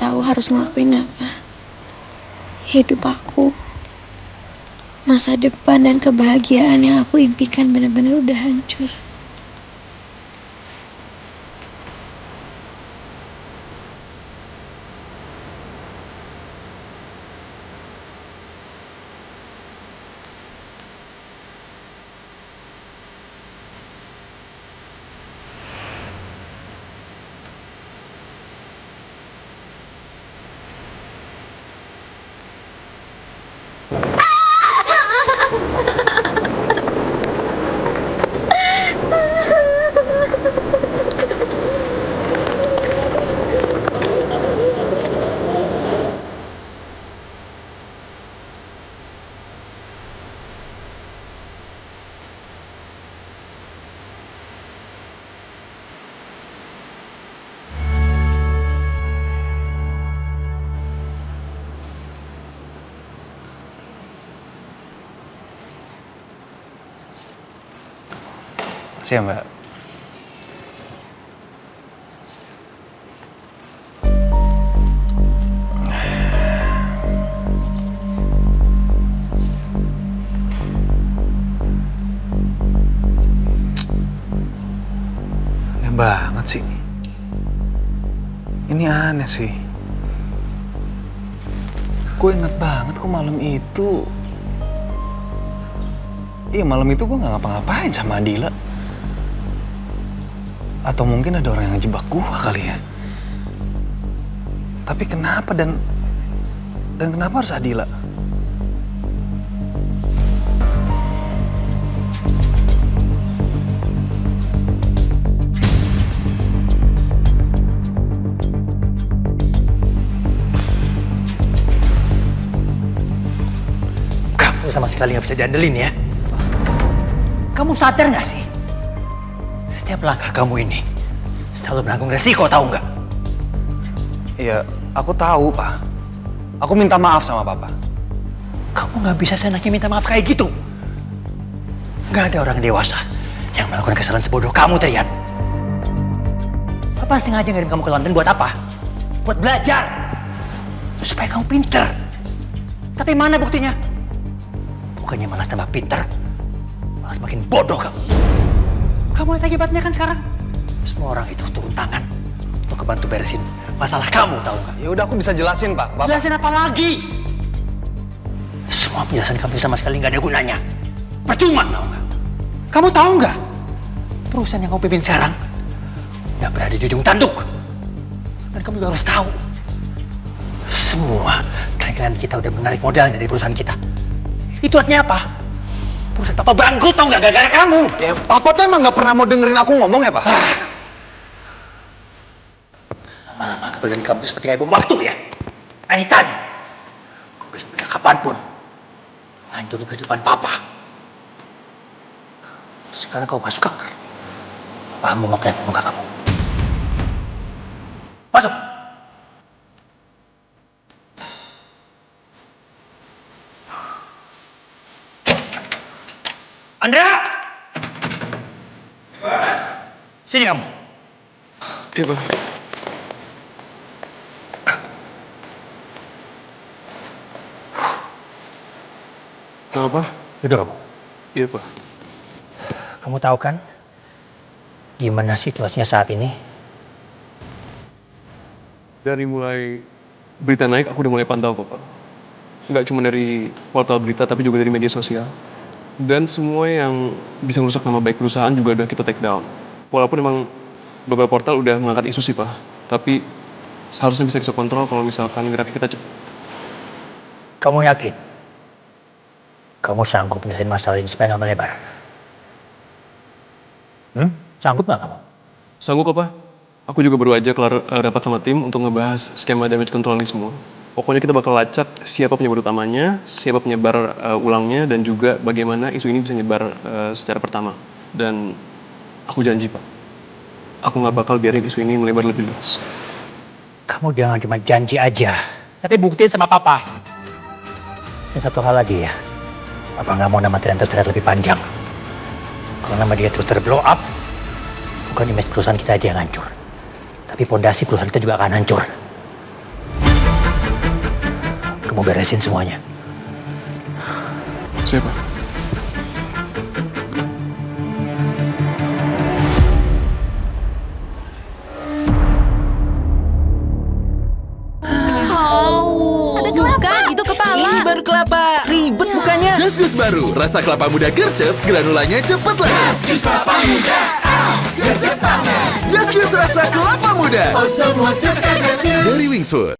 Tahu harus ngelakuin apa. Hidup aku, masa depan dan kebahagiaan yang aku impikan benar-benar udah hancur. Makasih ya, Mbak. Aneh banget sih. Ini aneh sih. Gue inget banget kok malam itu. Iya, malam itu gue gak ngapa-ngapain sama Adila. Atau mungkin ada orang yang ngejebak gue kali ya. Tapi kenapa dan kenapa harus Adila? Kamu sama sekali gak bisa diandelin ya. Kamu sadar gak sih? Setiap langkah kamu ini selalu menanggung resiko, tahu nggak? Iya, aku tahu, Pak. Aku minta maaf sama Papa. Kamu nggak bisa seenaknya minta maaf kayak gitu. Nggak ada orang dewasa yang melakukan kesalahan sebodoh kamu, Trian. Papa sengaja ngirim kamu ke London buat apa? Buat belajar. Supaya kamu pinter. Tapi mana buktinya? Bukannya malah tambah pinter, malah semakin bodoh kamu. Kamu lihat akibatnya kan sekarang? Semua orang itu turun tangan untuk kebantu beresin masalah kamu, tahu nggak? Ya udah, aku bisa jelasin, Pak. Bapak. Jelasin apa lagi? Semua penjelasan kamu sama sekali nggak ada gunanya. Percuma, tahu nggak? Kamu tahu nggak? Perusahaan yang kamu pimpin sekarang udah berada di ujung tanduk. Dan kamu juga harus tahu, semua klien kita udah menarik modal dari perusahaan kita. Itu artinya apa? Perusahaan Papa bangkrut, tau nggak, gara-gara kamu. Ya, Papa tuh emang nggak pernah mau dengerin aku ngomong ya, Pak? Lama-lama keberadaan kamu seperti kayak bom waktu ya. Anytime. Bisa pindah kapanpun. Ngancurin kehidupan Papa. Sekarang kau masuk kamar. Papa mau lihat muka kamu. Masuk. Andra! Sini kamu. Iya, Pak. Kenapa? Duduk kamu. Iya, Pak. Kamu tahu kan gimana situasinya saat ini? Dari mulai berita naik, aku udah mulai pantau kok, Pak. Nggak cuma dari portal berita, tapi juga dari media sosial. Dan semua yang bisa merusak nama baik perusahaan juga udah kita take down. Walaupun emang beberapa portal udah mengangkat isu sih, Pak. Tapi seharusnya bisa kita kontrol kalau misalkan gerak kita cepat. Kamu yakin? Kamu sanggup menyelesaikan masalah ini supaya nggak melebar? Sanggup nggak kamu? Sanggup kok, Pak. Aku juga baru aja kelar rapat sama tim untuk ngebahas skema damage control ini semua. Pokoknya kita bakal lacak siapa penyebar utamanya, siapa penyebar ulangnya, dan juga bagaimana isu ini bisa nyebar secara pertama. Dan aku janji, Pak, aku nggak bakal biarin isu ini melebar lebih luas. Kamu jangan cuma janji aja, tapi buktiin sama Papa. Dan satu hal lagi ya, Papa nggak mau nama Trian terlihat lebih panjang. Kalau nama dia terus terblow up, bukan image perusahaan kita aja yang hancur, tapi fondasi perusahaan kita juga akan hancur. Kamu beresin semuanya. Siapa? Bukan, itu kepala. Ini baru kelapa. Ribet bukannya. Just Juice baru, rasa kelapa muda gercep, granulanya cepet lah. Just Juice kelapa muda. Gercep banget. Just Juice rasa kelapa muda. Oh, semua suka Just Juice. Dari Wingswood.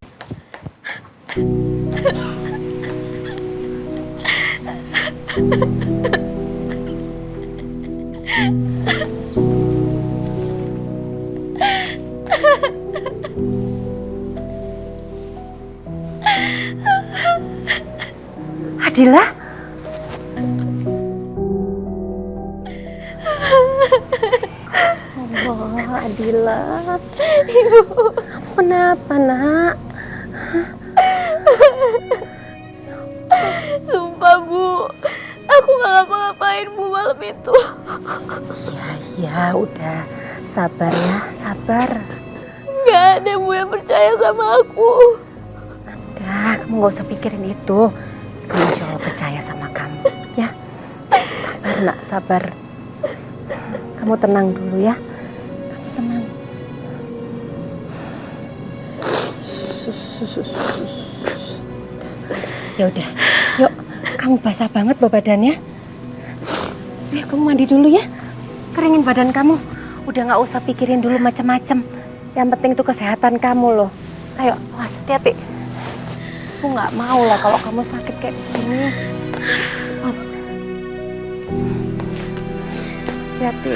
Adila? Allah, Adila. Ibu, kamu kenapa, Nak? Sumpah, Bu. Aku nggak ngapa-ngapain Bu malam itu. Ya udah, sabar ya, sabar. Nggak ada Bu yang percaya sama aku. Udah, kamu nggak usah pikirin itu. Aku insya Allah percaya sama kamu, ya. Sabar nak, sabar. Kamu tenang dulu ya. Kamu tenang. Ya udah, yuk. Kamu basah banget loh badannya. Ayo kamu mandi dulu ya. Keringin badan kamu. Udah nggak usah pikirin dulu macem-macem. Yang penting itu kesehatan kamu loh. Ayo, awas, hati-hati. Aku nggak mau lah kalau kamu sakit kayak gini. Awas. Hati-hati.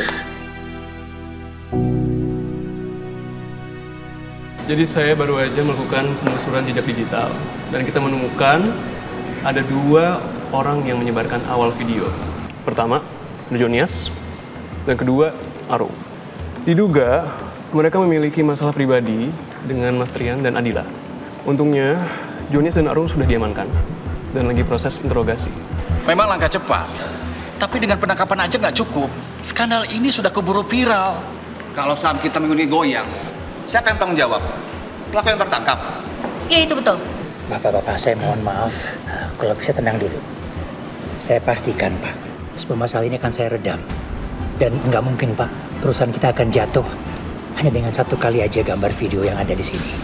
Jadi saya baru aja melakukan penelusuran jejak digital dan kita menemukan ada 2 orang yang menyebarkan awal video. Pertama, Jonias, dan kedua, Arum. Diduga mereka memiliki masalah pribadi dengan Mas Trian dan Adila. Untungnya, Jonias dan Arum sudah diamankan dan lagi proses interogasi. Memang langkah cepat, tapi dengan penangkapan aja nggak cukup. Skandal ini sudah keburu viral. Kalau saham kita minggu ini goyang, siapa yang tanggung jawab? Pelaku yang tertangkap? Iya, itu betul. Bapak-bapak, saya mohon maaf. Kalau bisa tenang dulu. Saya pastikan, Pak, semua masalah ini akan saya redam. Dan nggak mungkin, Pak, perusahaan kita akan jatuh hanya dengan 1 kali aja gambar video yang ada di sini.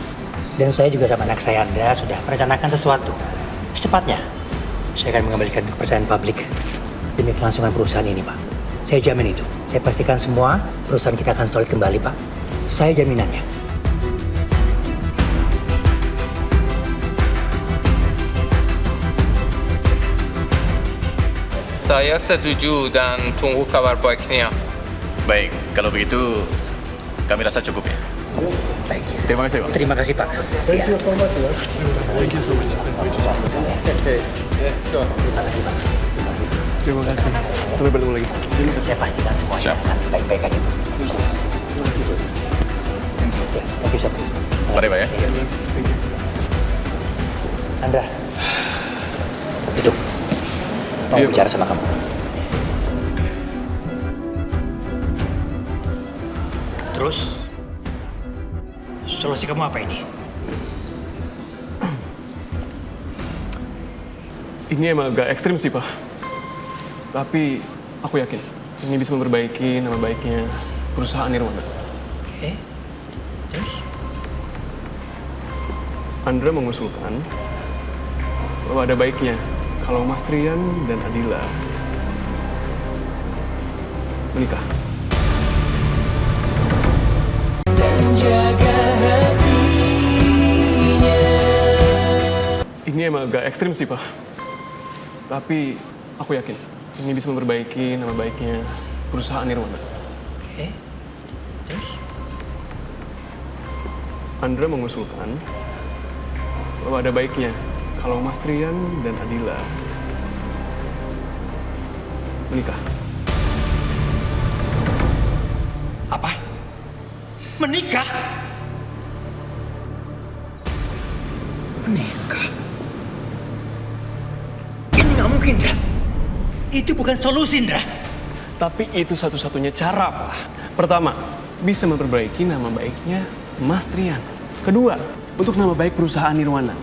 Dan saya juga sama anak saya, Andra, sudah merencanakan sesuatu. Secepatnya, saya akan mengembalikan kepercayaan publik demi kelangsungan perusahaan ini, Pak. Saya jamin itu. Saya pastikan semua perusahaan kita akan solid kembali, Pak. Saya jaminannya. Saya setuju dan tunggu kabar baiknya. Baik, kalau begitu kami rasa cukup ya. Baik. Terima kasih, Pak. Terima kasih, Pak. Thank you so much, ya. Thank you so much. Terima kasih. Sampai bertemu lagi. Saya pastikan semuanya akan baik-baik aja, Pak. Thank you, Chef. Mari, Pak ya. Andra, duduk. Mau bicara sama kamu. Terus, solusi kamu apa ini? Ini emang agak ekstrim sih, Pak. Tapi aku yakin ini bisa memperbaiki nama baiknya perusahaan Nirwana. Oke. Terus? Andra mengusulkan bahwa ada baiknya kalau Mas Trian dan Adila menikah. Ini emang agak ekstrim sih, Pak. Tapi aku yakin ini bisa memperbaiki nama baiknya perusahaan Nirwana. Oke. Terus? Andra mengusulkan bahwa ada baiknya kalau Mas Trian dan Adila menikah. Apa? Menikah? Menikah? Ini nggak mungkin, Ndra. Itu bukan solusi, Ndra. Tapi itu satu-satunya cara, Pak. Pertama, bisa memperbaiki nama baiknya Mas Trian. Kedua, untuk nama baik perusahaan Nirwana.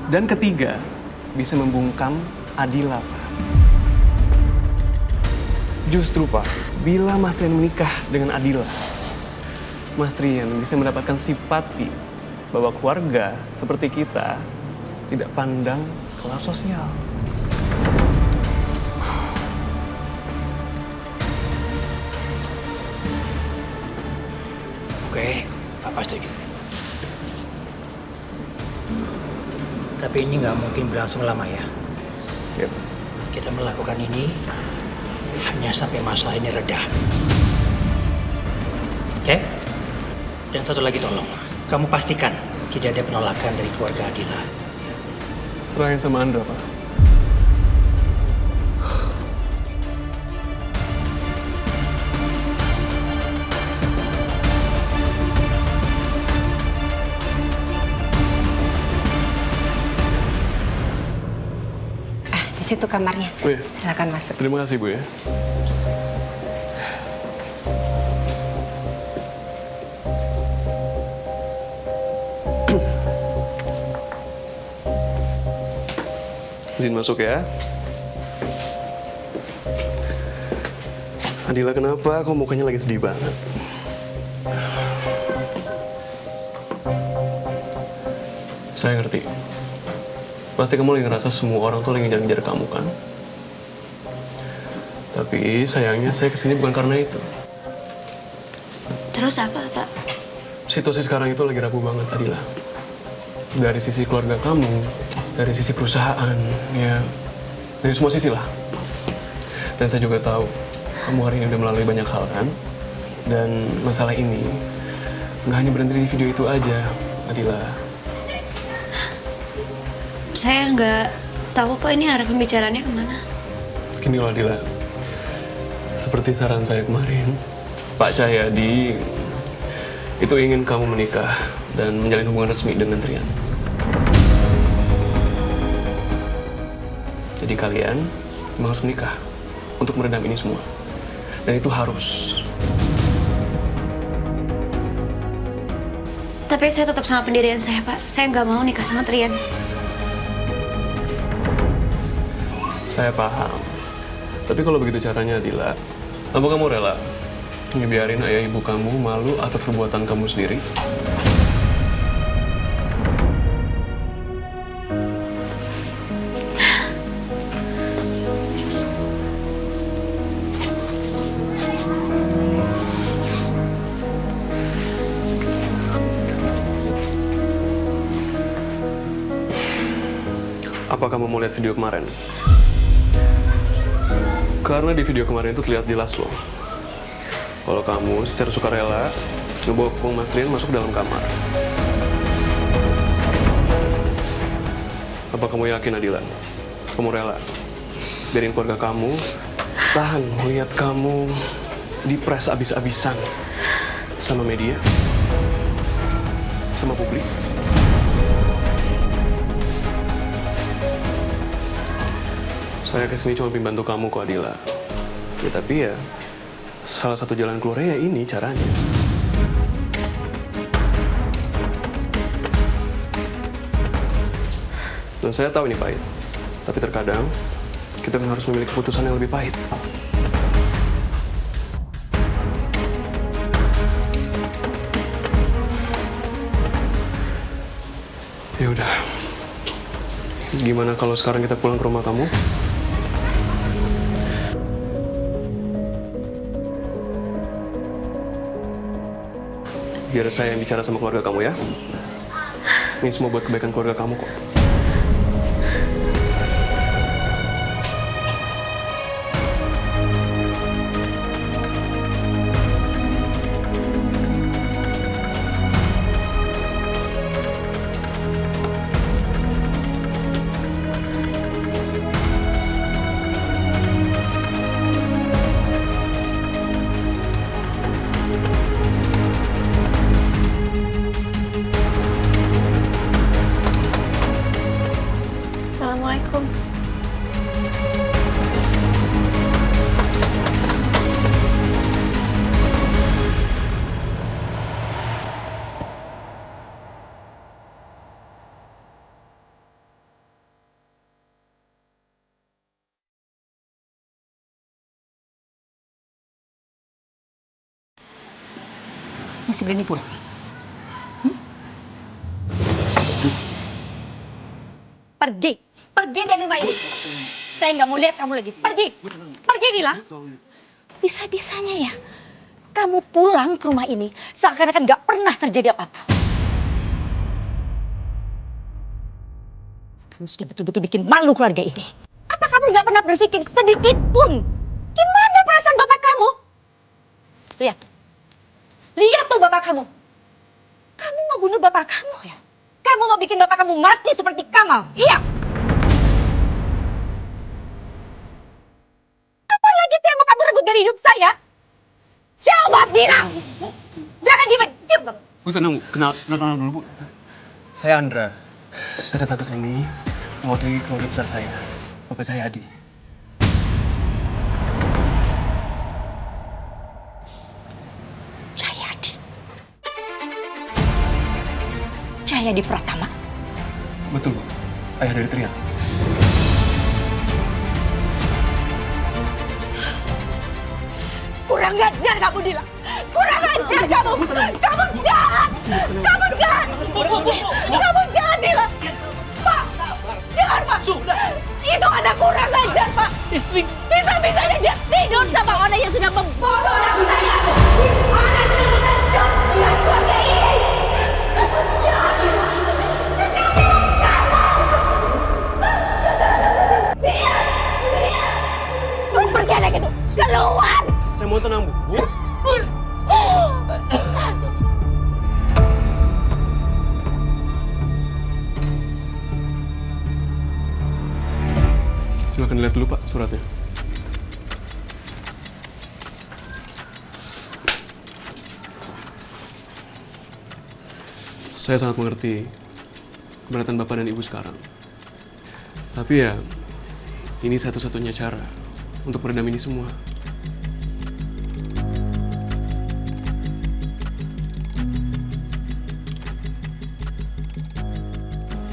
Dan ketiga, bisa membungkam Adila, Pak. Justru, Pak, bila Mas Trian menikah dengan Adila, Mas Trian bisa mendapatkan simpati bahwa keluarga seperti kita tidak pandang kelas sosial. Oke, Papa setuju. Tapi ini nggak mungkin berlangsung lama ya. Yep. Kita melakukan ini hanya sampai masalah ini reda. Oke? Dan satu lagi tolong, kamu pastikan tidak ada penolakan dari keluarga Adila. Serahin sama Andra, Pak. Di situ kamarnya. Oh iya. Silakan masuk. Terima kasih Bu ya. Izin masuk ya. Adila, kenapa? Kok mukanya lagi sedih banget? Saya ngerti. Pasti kamu lagi ngerasa semua orang tuh lagi ngejar-ngejar kamu kan? Tapi sayangnya saya kesini bukan karena itu. Terus apa, Pak? Situasi sekarang itu lagi rapuh banget, Adila. Dari sisi keluarga kamu, dari sisi perusahaan, ya dari semua sisi lah. Dan saya juga tahu kamu hari ini udah melalui banyak hal kan? Dan masalah ini nggak hanya berhenti di video itu aja, Adila. Saya nggak tahu Pak ini arah pembicaraannya kemana. Gini loh Adila, seperti saran saya kemarin, Pak Cahyadi itu ingin kamu menikah dan menjalin hubungan resmi dengan Trian. Jadi kalian memang harus menikah untuk meredam ini semua. Dan itu harus. Tapi saya tetap sama pendirian saya, Pak. Saya nggak mau nikah sama Trian. Saya paham. Tapi kalau begitu caranya, Adila, apa kamu rela ngebiarin ayah ibu kamu malu atas perbuatan kamu sendiri? Apa kamu mau lihat video kemarin? Karena di video kemarin itu terlihat jelas loh, kalau kamu secara sukarela ngebawa Mas Trian masuk dalam kamar. Apa kamu yakin, Adila? Kamu rela biarin keluarga kamu tahan melihat kamu dipres abis-abisan sama media, sama publik? Saya kesini cuma pengen bantu kamu kok, Adila. Ya tapi ya, salah satu jalan keluarnya ya ini caranya. Dan saya tahu ini pahit. Tapi terkadang, kita kan harus memiliki keputusan yang lebih pahit. Ya udah. Gimana kalau sekarang kita pulang ke rumah kamu? Biar saya yang bicara sama keluarga kamu ya. Ini semua buat kebaikan keluarga kamu kok. Assalamualaikum. Masih berani pulang? Pergi. Pergi dari rumah ini. Saya nggak mau lihat kamu lagi. Pergi. Pergi, bilang. Bisa-bisanya ya. Kamu pulang ke rumah ini seakan-akan nggak pernah terjadi apa-apa. Kamu sudah betul-betul bikin malu keluarga ini. Apa kamu nggak pernah berpikir sedikit pun? Gimana perasaan bapak kamu? Lihat. Lihat tuh bapak kamu. Kamu mau bunuh bapak kamu ya? Kamu mau bikin bapak kamu mati seperti Kamal? Iya. Apalagi saya mau kamu rebut dari hidup saya? Coba bilang. Jangan diam. Bu, tenang Bu. Kenal dulu Bu. Saya Andra. Saya datang ke sini mewakili keluarga besar saya. Bapak Cahyadi. Cahyadi Pratama. Betul, Bu. Ayah dari Trian. Kurang ajar kamu, Dila. Kurang ajar kamu. Kamu jahat. Kamu jahat. Kamu jahat, Dila. Pak, dengar Pak. Itu anak kurang ajar, Pak. Bisa-bisanya dia tidur sama orang yang sudah membunuh anak saya. Anak sudah menghancur dengan keluarga ini. Kamu jahat. Pergi anak itu, keluar! Saya mau tenang, Bu. Silakan lihat dulu, Pak, suratnya. Saya sangat mengerti keberatan Bapak dan Ibu sekarang. Tapi ya, ini satu-satunya cara untuk meredam ini semua.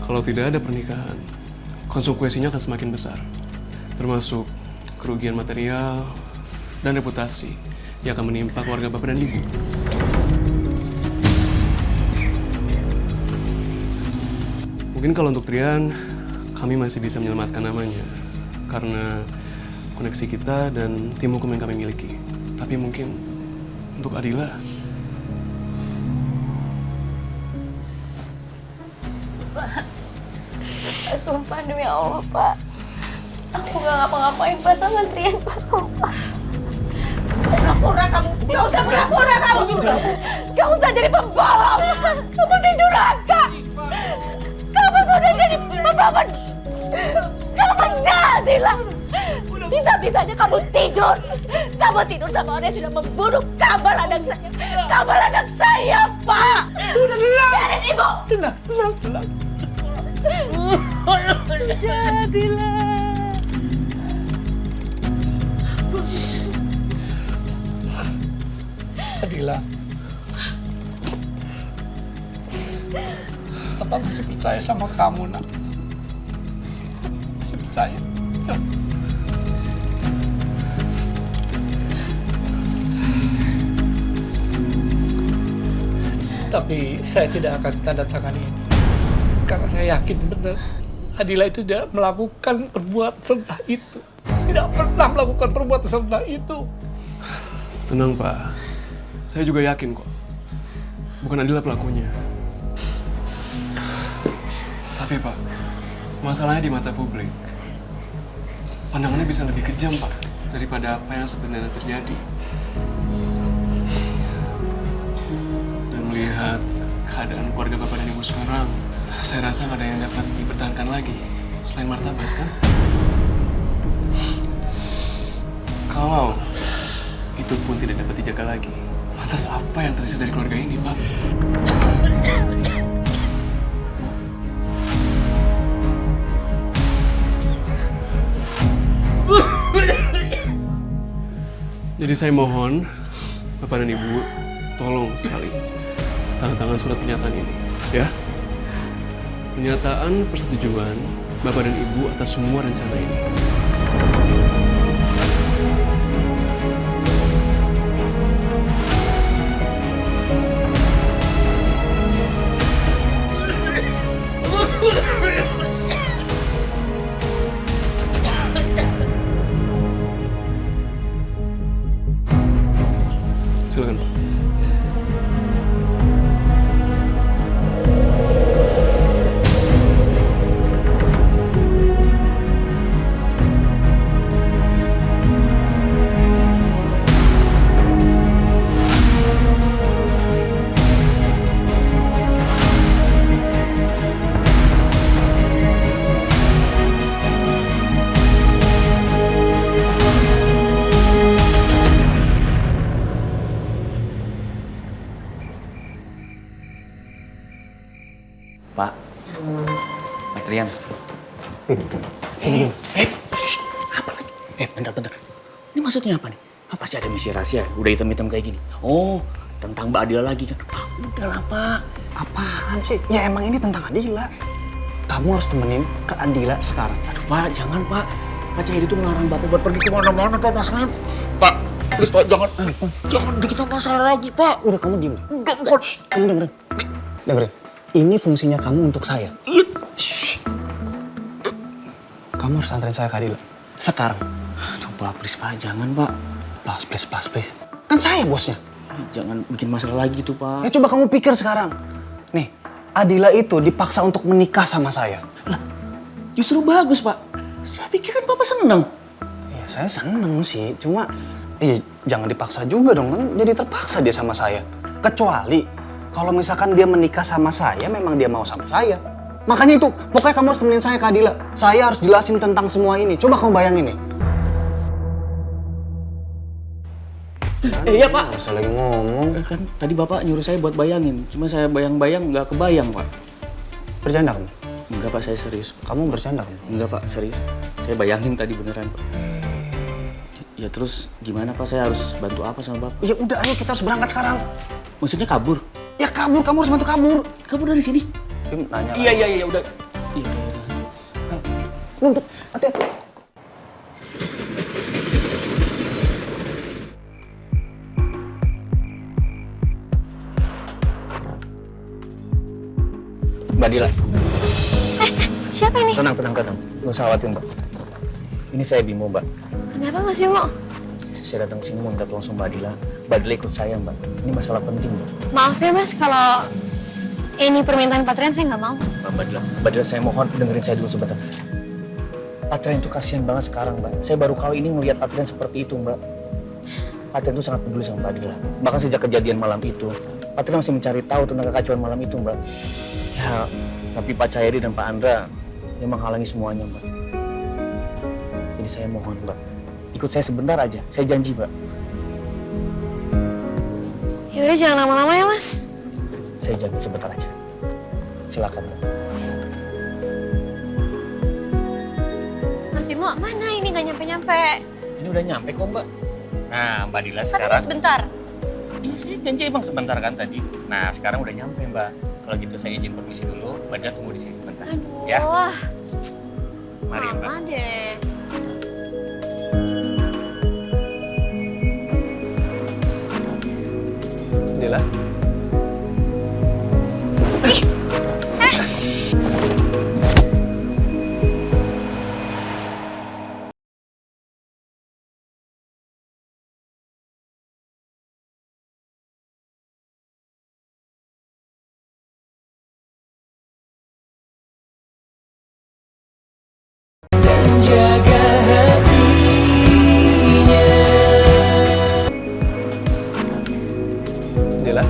Kalau tidak ada pernikahan, konsekuensinya akan semakin besar. Termasuk kerugian material dan reputasi yang akan menimpa keluarga Bapak dan Ibu. Mungkin kalau untuk Trian, kami masih bisa menyelamatkan namanya. Karena koneksi kita dan tim hukum yang kami miliki. Tapi mungkin untuk Adila, Pak, sumpah demi Allah, Pak. Aku gak ngapa-ngapain Pak sama Trian, Pak. Sumpah. Pura-pura kamu. Gak usah pura-pura kamu. Gak usah jadi pembohong. Kamu tidur raka. Kamu sudah jadi pembohong. Kamu jahat, Dila. Bisa-bisanya kamu tidur. Kamu tidur sama orang yang sudah membunuh Kamal anak saya. Kamal anak saya, Pak. Biarin Ibu. Tenang. Ya, Dila. Adila. Papa masih percaya sama kamu, Nak. Masih percaya. Ya. Tapi saya tidak akan tanda tangan ini. Karena saya yakin benar Adila itu tidak melakukan perbuatan serendah itu. Tidak pernah melakukan perbuatan serendah itu. tenang, Pak. Saya juga yakin kok. Bukan Adila pelakunya. Tapi, Pak, masalahnya di mata publik. Pandangannya bisa lebih kejam, Pak, daripada apa yang sebenarnya terjadi. Dan melihat keadaan keluarga Bapak dan Ibu sekarang, saya rasa nggak ada yang dapat dipertahankan lagi selain martabat, kan? Kalau itu pun tidak dapat dijaga lagi, lantas apa yang tersisa dari keluarga ini, Pak? Jadi saya mohon Bapak dan Ibu, tolong sekali tanda tangan surat pernyataan ini, ya. Pernyataan persetujuan Bapak dan Ibu atas semua rencana ini. Silakan, Pak. Pak, Pak Trian. Sini. Bentar. Ini maksudnya apa nih? Pasti ada misi rahasia, udah hitam-hitam kayak gini. Oh, tentang Mbak Adila lagi kan? Udahlah, Pak. Apaan sih? Ya emang ini tentang Adila. Kamu harus temenin ke Adila sekarang. Aduh, Pak, jangan, Pak. Pak Cahyadi tuh ngelarang Bapak buat pergi kemana-mana, Pak, masalahnya. Pak, please, Pak, jangan bikin masalah lagi, Pak. Udah, kamu diem. Enggak. Kamu dengerin. Ini fungsinya kamu untuk saya. Kamu harus anterin saya ke Adila. Sekarang. Aduh, Pak, please, Pak, jangan, Pak. Please. Kan saya bosnya. Jangan bikin masalah lagi tuh, Pak. Ya coba kamu pikir sekarang. Nih, Adila itu dipaksa untuk menikah sama saya. Lah, justru bagus, Pak. Saya pikir kan Bapak seneng. Ya, saya seneng sih. Cuma, jangan dipaksa juga dong. Kan jadi terpaksa dia sama saya. Kecuali, kalau misalkan dia menikah sama saya, memang dia mau sama saya. Makanya itu, pokoknya kamu harus temenin saya ke Adila. Saya harus jelasin tentang semua ini. Coba kamu bayangin nih. Iya, Pak. Nggak usah lagi ngomong. Kan tadi Bapak nyuruh saya buat bayangin. Cuma saya bayang-bayang nggak kebayang, Pak. Bercanda kamu? Enggak, Pak, saya serius. Kamu bercanda kamu? Enggak, Pak, serius. Saya bayangin tadi beneran, Pak. Ya terus gimana, Pak? Saya harus bantu apa sama Bapak? Ya udah, ayo kita harus berangkat sekarang. Maksudnya kabur? Ya kabur, kamu harus bantu kabur. Kabur dari sini? Nanya. Iya, udah. Iya. Nuntut, hati-hati. Mbak Dila. Siapa ini? Tenang. Nggak usah khawatir, Mbak. Ini saya Bimo, Mbak. Kenapa Mas Bimo? Saya datang sini mau minta tolong sama Mbak Dila. Mbak Dila ikut saya, Mbak. Ini masalah penting, Mbak. Maaf ya Mas, kalau ini permintaan Pak Tren saya nggak mau. Mbak Dila, saya mohon dengerin saya dulu sebentar. Pak Tren itu kasihan banget sekarang, Mbak. Saya baru kali ini ngelihat Pak Tren seperti itu, Mbak. Pak Tren itu sangat peduli sama Mbak Dila. Bahkan sejak kejadian malam itu, Pak Tren masih mencari tahu tentang kekacauan malam itu, Mbak. Ya, tapi Pak Cahyadi dan Pak Andra yang menghalangi semuanya, Mbak. Jadi saya mohon, Mbak, ikut saya sebentar aja. Saya janji, Mbak. Ya udah jangan lama-lama ya Mas. Saya janji sebentar aja. Silakan, Mbak. Mas Bimo, mana ini nggak nyampe-nyampe? Ini udah nyampe kok, Mbak. Nah, Mbak Dila Katanya sekarang. sebentar. Iya, saya janji emang sebentar kan tadi. Nah, sekarang udah nyampe, Mbak. Kalau gitu saya izin permisi dulu. Mbak Dila tunggu di sini sebentar. Aduh. Ya. Mari, Mbak. Lama deh. Dila. Jaga hatinya. Dila.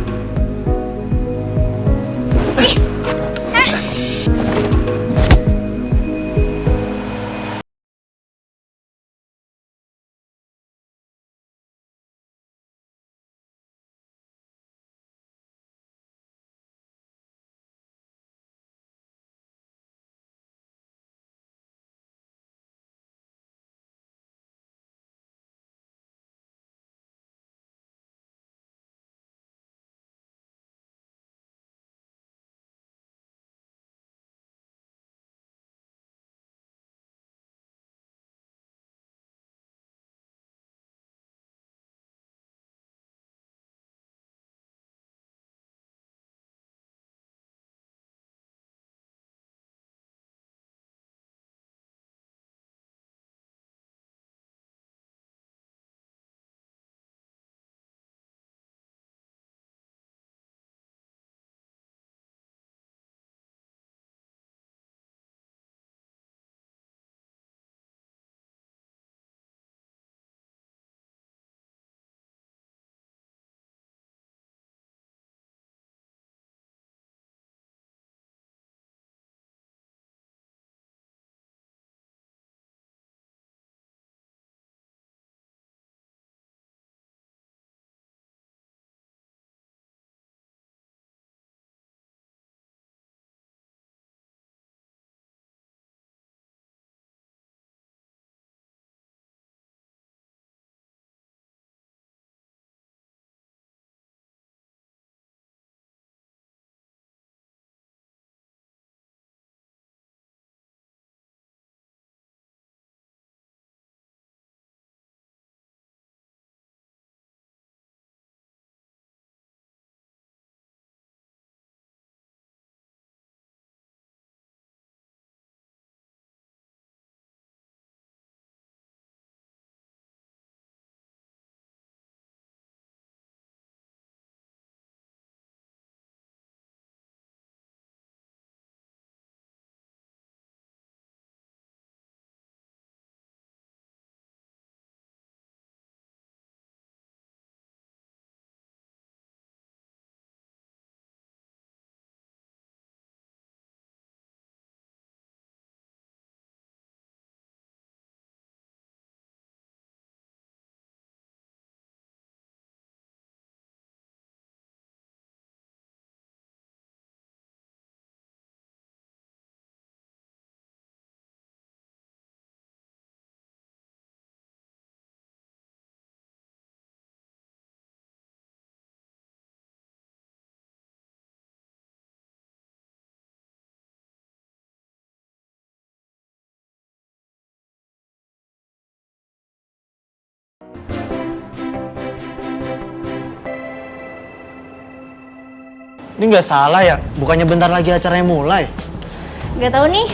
Ini nggak salah ya? Bukannya bentar lagi acaranya mulai? Gak tahu nih,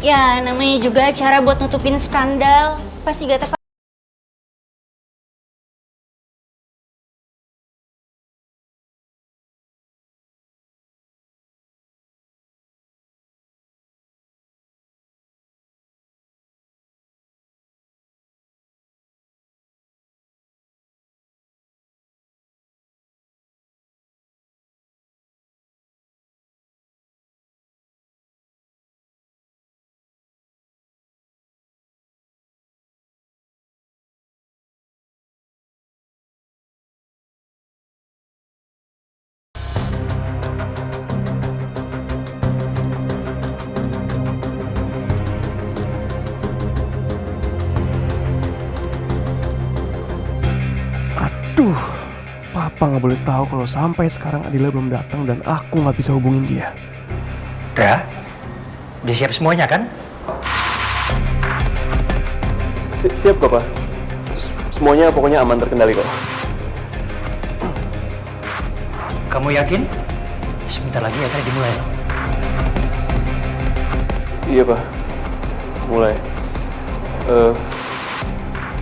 ya namanya juga cara buat nutupin skandal. Pasti gak tepat. Aduh, Papa nggak boleh tahu kalau sampai sekarang Adila belum datang dan aku nggak bisa hubungin dia. Udah? Udah siap semuanya kan? Siap kok, Pak. Semuanya pokoknya aman, terkendali kok. Kamu yakin? Sebentar lagi acara dimulai loh. Iya, Pak. Mulai.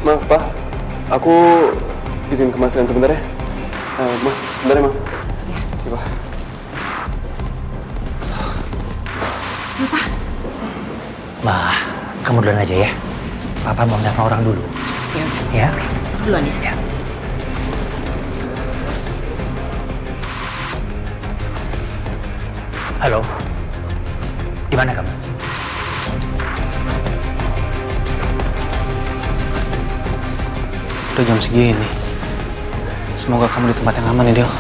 Maaf, Pak. Aku izin ke Mas Rian sebentar ya. Mas, sebentar ya, Mang. Iya. Siapa? Apa? Bah, kamu duluan aja ya. Papa mau nelfon orang dulu. Ya udah. Ya? Oke. Duluan ya. Halo. Di mana kamu? Udah jam segini. Semoga kamu di tempat yang aman ya, Del.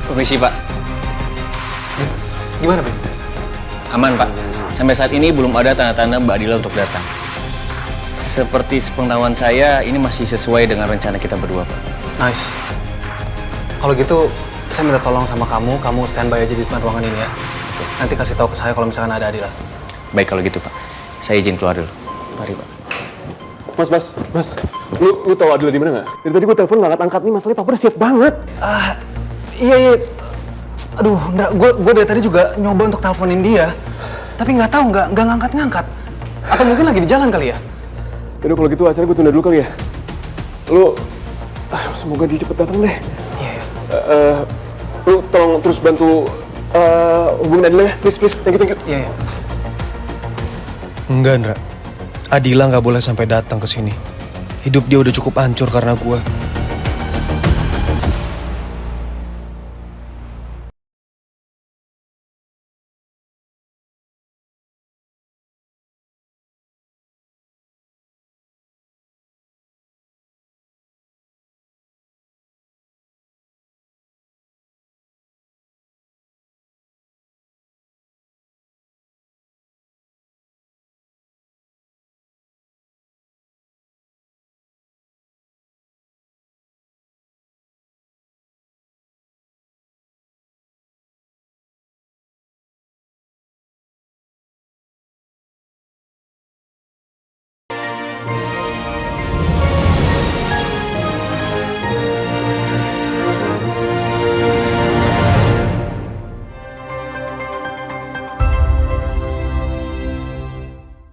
Permisi, Pak. Gimana, Pak? Aman, Pak. Sampai saat ini belum ada tanda-tanda Mbak Adila untuk datang. Seperti sepengetahuan saya, ini masih sesuai dengan rencana kita berdua, Pak. Nice. Kalau gitu, saya minta tolong sama kamu standby aja di depan ruangan ini ya. Nanti kasih tahu ke saya kalau misalkan ada Adila. Baik kalau gitu, Pak. Saya izin keluar dulu. Mari, Pak. Mas. Lu tahu Adila di mana nggak? Dari tadi gue telepon nggak angkat nih, masalahnya Papa udah siap banget. Iya. Aduh, gue dari tadi juga nyoba untuk teleponin dia. Tapi nggak tahu, nggak ngangkat. Atau mungkin lagi di jalan kali ya? Yaudah kalau gitu acaranya gue tunda dulu kali ya. Lu, semoga dia cepet datang deh. Iya. Lu tolong terus bantu hubungin Adila ya, please. Thank you. Iya. Enggak, Ndra. Adila nggak boleh sampai datang ke sini. Hidup dia udah cukup hancur karena gue.